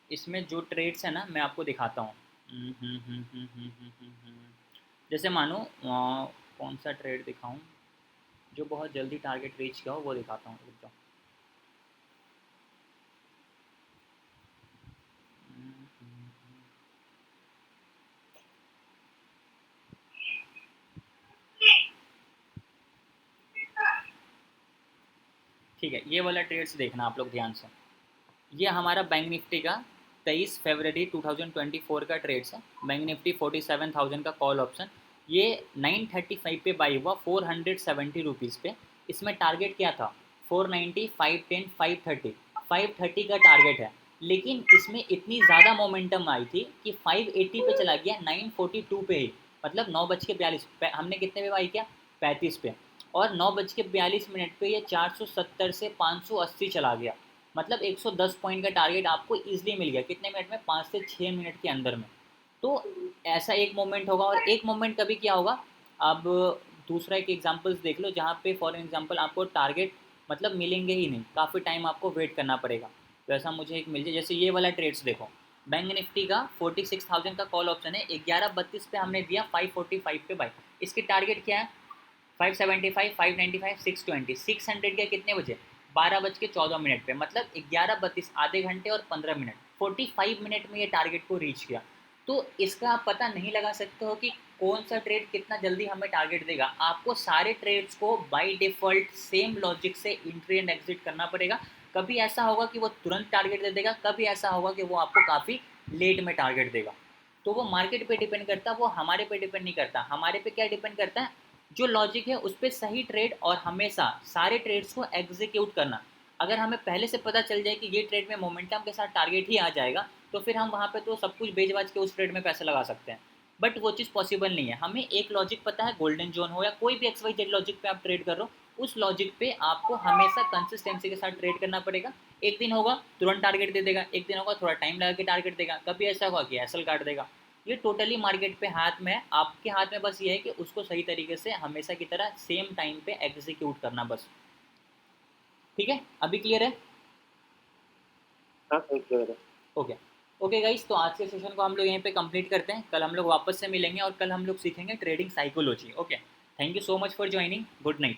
Speaker 1: इसमें जो ट्रेड्स है ना मैं आपको दिखाता हूँ। जैसे मानो कौन सा ट्रेड दिखाऊँ जो बहुत जल्दी टारगेट रीच किया हो, वो दिखाता हूँ। रुक जाओ। ठीक है, ये वाला ट्रेड्स देखना आप लोग ध्यान से। ये हमारा बैंक निफ्टी का 23 फरवरी 2024 का ट्रेड्स है। बैंक निफ्टी 47,000 का कॉल ऑप्शन, ये 935 पे बाई हुआ 470 रुपीज़ पे। इसमें टारगेट क्या था? 490, 510, 530, 530 का टारगेट है। लेकिन इसमें इतनी ज़्यादा मोमेंटम आई थी कि 580 पे चला गया 942 पे ही, मतलब 9:42 हमने कितने पे बाई किया? 35 पे। और 9:42 पे ये 470 से 580 चला गया, मतलब 110 पॉइंट का टारगेट आपको ईजिली मिल गया। कितने मिनट में? 5 से 6 मिनट के अंदर में। तो ऐसा एक मोमेंट होगा। और एक मोमेंट कभी क्या होगा, अब दूसरा एक एग्जांपल्स देख लो जहाँ पे फॉर एग्जांपल आपको टारगेट मतलब मिलेंगे ही नहीं, काफ़ी टाइम आपको वेट करना पड़ेगा। तो ऐसा मुझे एक मिल जाए, जैसे ये वाला ट्रेड्स देखो। बैंक निफ्टी का 46,000 का कॉल ऑप्शन है, 11:32 पे हमने दिया 545 पे बाई। इसकी टारगेट क्या है? 575, 595, 620, 600 के कितने बजे? 12:14 पे, मतलब 11:32, आधे घंटे और 15 मिनट, 45 मिनट में ये टारगेट को रीच किया। तो इसका आप पता नहीं लगा सकते हो कि कौन सा ट्रेड कितना जल्दी हमें टारगेट देगा। आपको सारे ट्रेड्स को बाय डिफ़ॉल्ट सेम लॉजिक से एंट्री एंड एग्जिट करना पड़ेगा। कभी ऐसा होगा कि वो तुरंत टारगेट दे देगा, कभी ऐसा होगा कि वो आपको काफ़ी लेट में टारगेट देगा। तो वो मार्केट पे डिपेंड करता है, वो हमारे पे डिपेंड नहीं करता। हमारे पे क्या डिपेंड करता है? जो लॉजिक है उस पर सही ट्रेड और हमेशा सारे ट्रेड्स को एग्जीक्यूट करना। अगर हमें पहले से पता चल जाए कि ये ट्रेड में मोमेंटम के साथ टारगेट ही आ जाएगा, तो फिर हम वहाँ पे तो सब कुछ बेच बाज के उस ट्रेड में पैसे लगा सकते हैं। बट वो चीज़ पॉसिबल नहीं है। हमें एक लॉजिक पता है, गोल्डन जोन हो या कोई भी XYZ लॉजिक पे आप ट्रेड कर रहे हो, उस लॉजिक पे आपको हमेशा कंसिस्टेंसी के साथ ट्रेड करना पड़ेगा। एक दिन होगा तुरंत टारगेट दे देगा, एक दिन होगा थोड़ा टाइम लगा के टारगेट देगा, कभी ऐसा होगा कि एसएल काट देगा। ये टोटली मार्केट पे हाथ में है, आपके हाथ में बस ये है कि उसको सही तरीके से हमेशा की तरह सेम टाइम पे एग्जीक्यूट करना बस। ठीक है, अभी क्लियर है?
Speaker 5: हाँ सर क्लियर है।
Speaker 1: ओके ओके गाइस, तो आज के सेशन को हम लोग यहीं पे कंप्लीट करते हैं। कल हम लोग वापस से मिलेंगे और कल हम लोग सीखेंगे trading psychology. Okay, thank you so much for joining. Good night.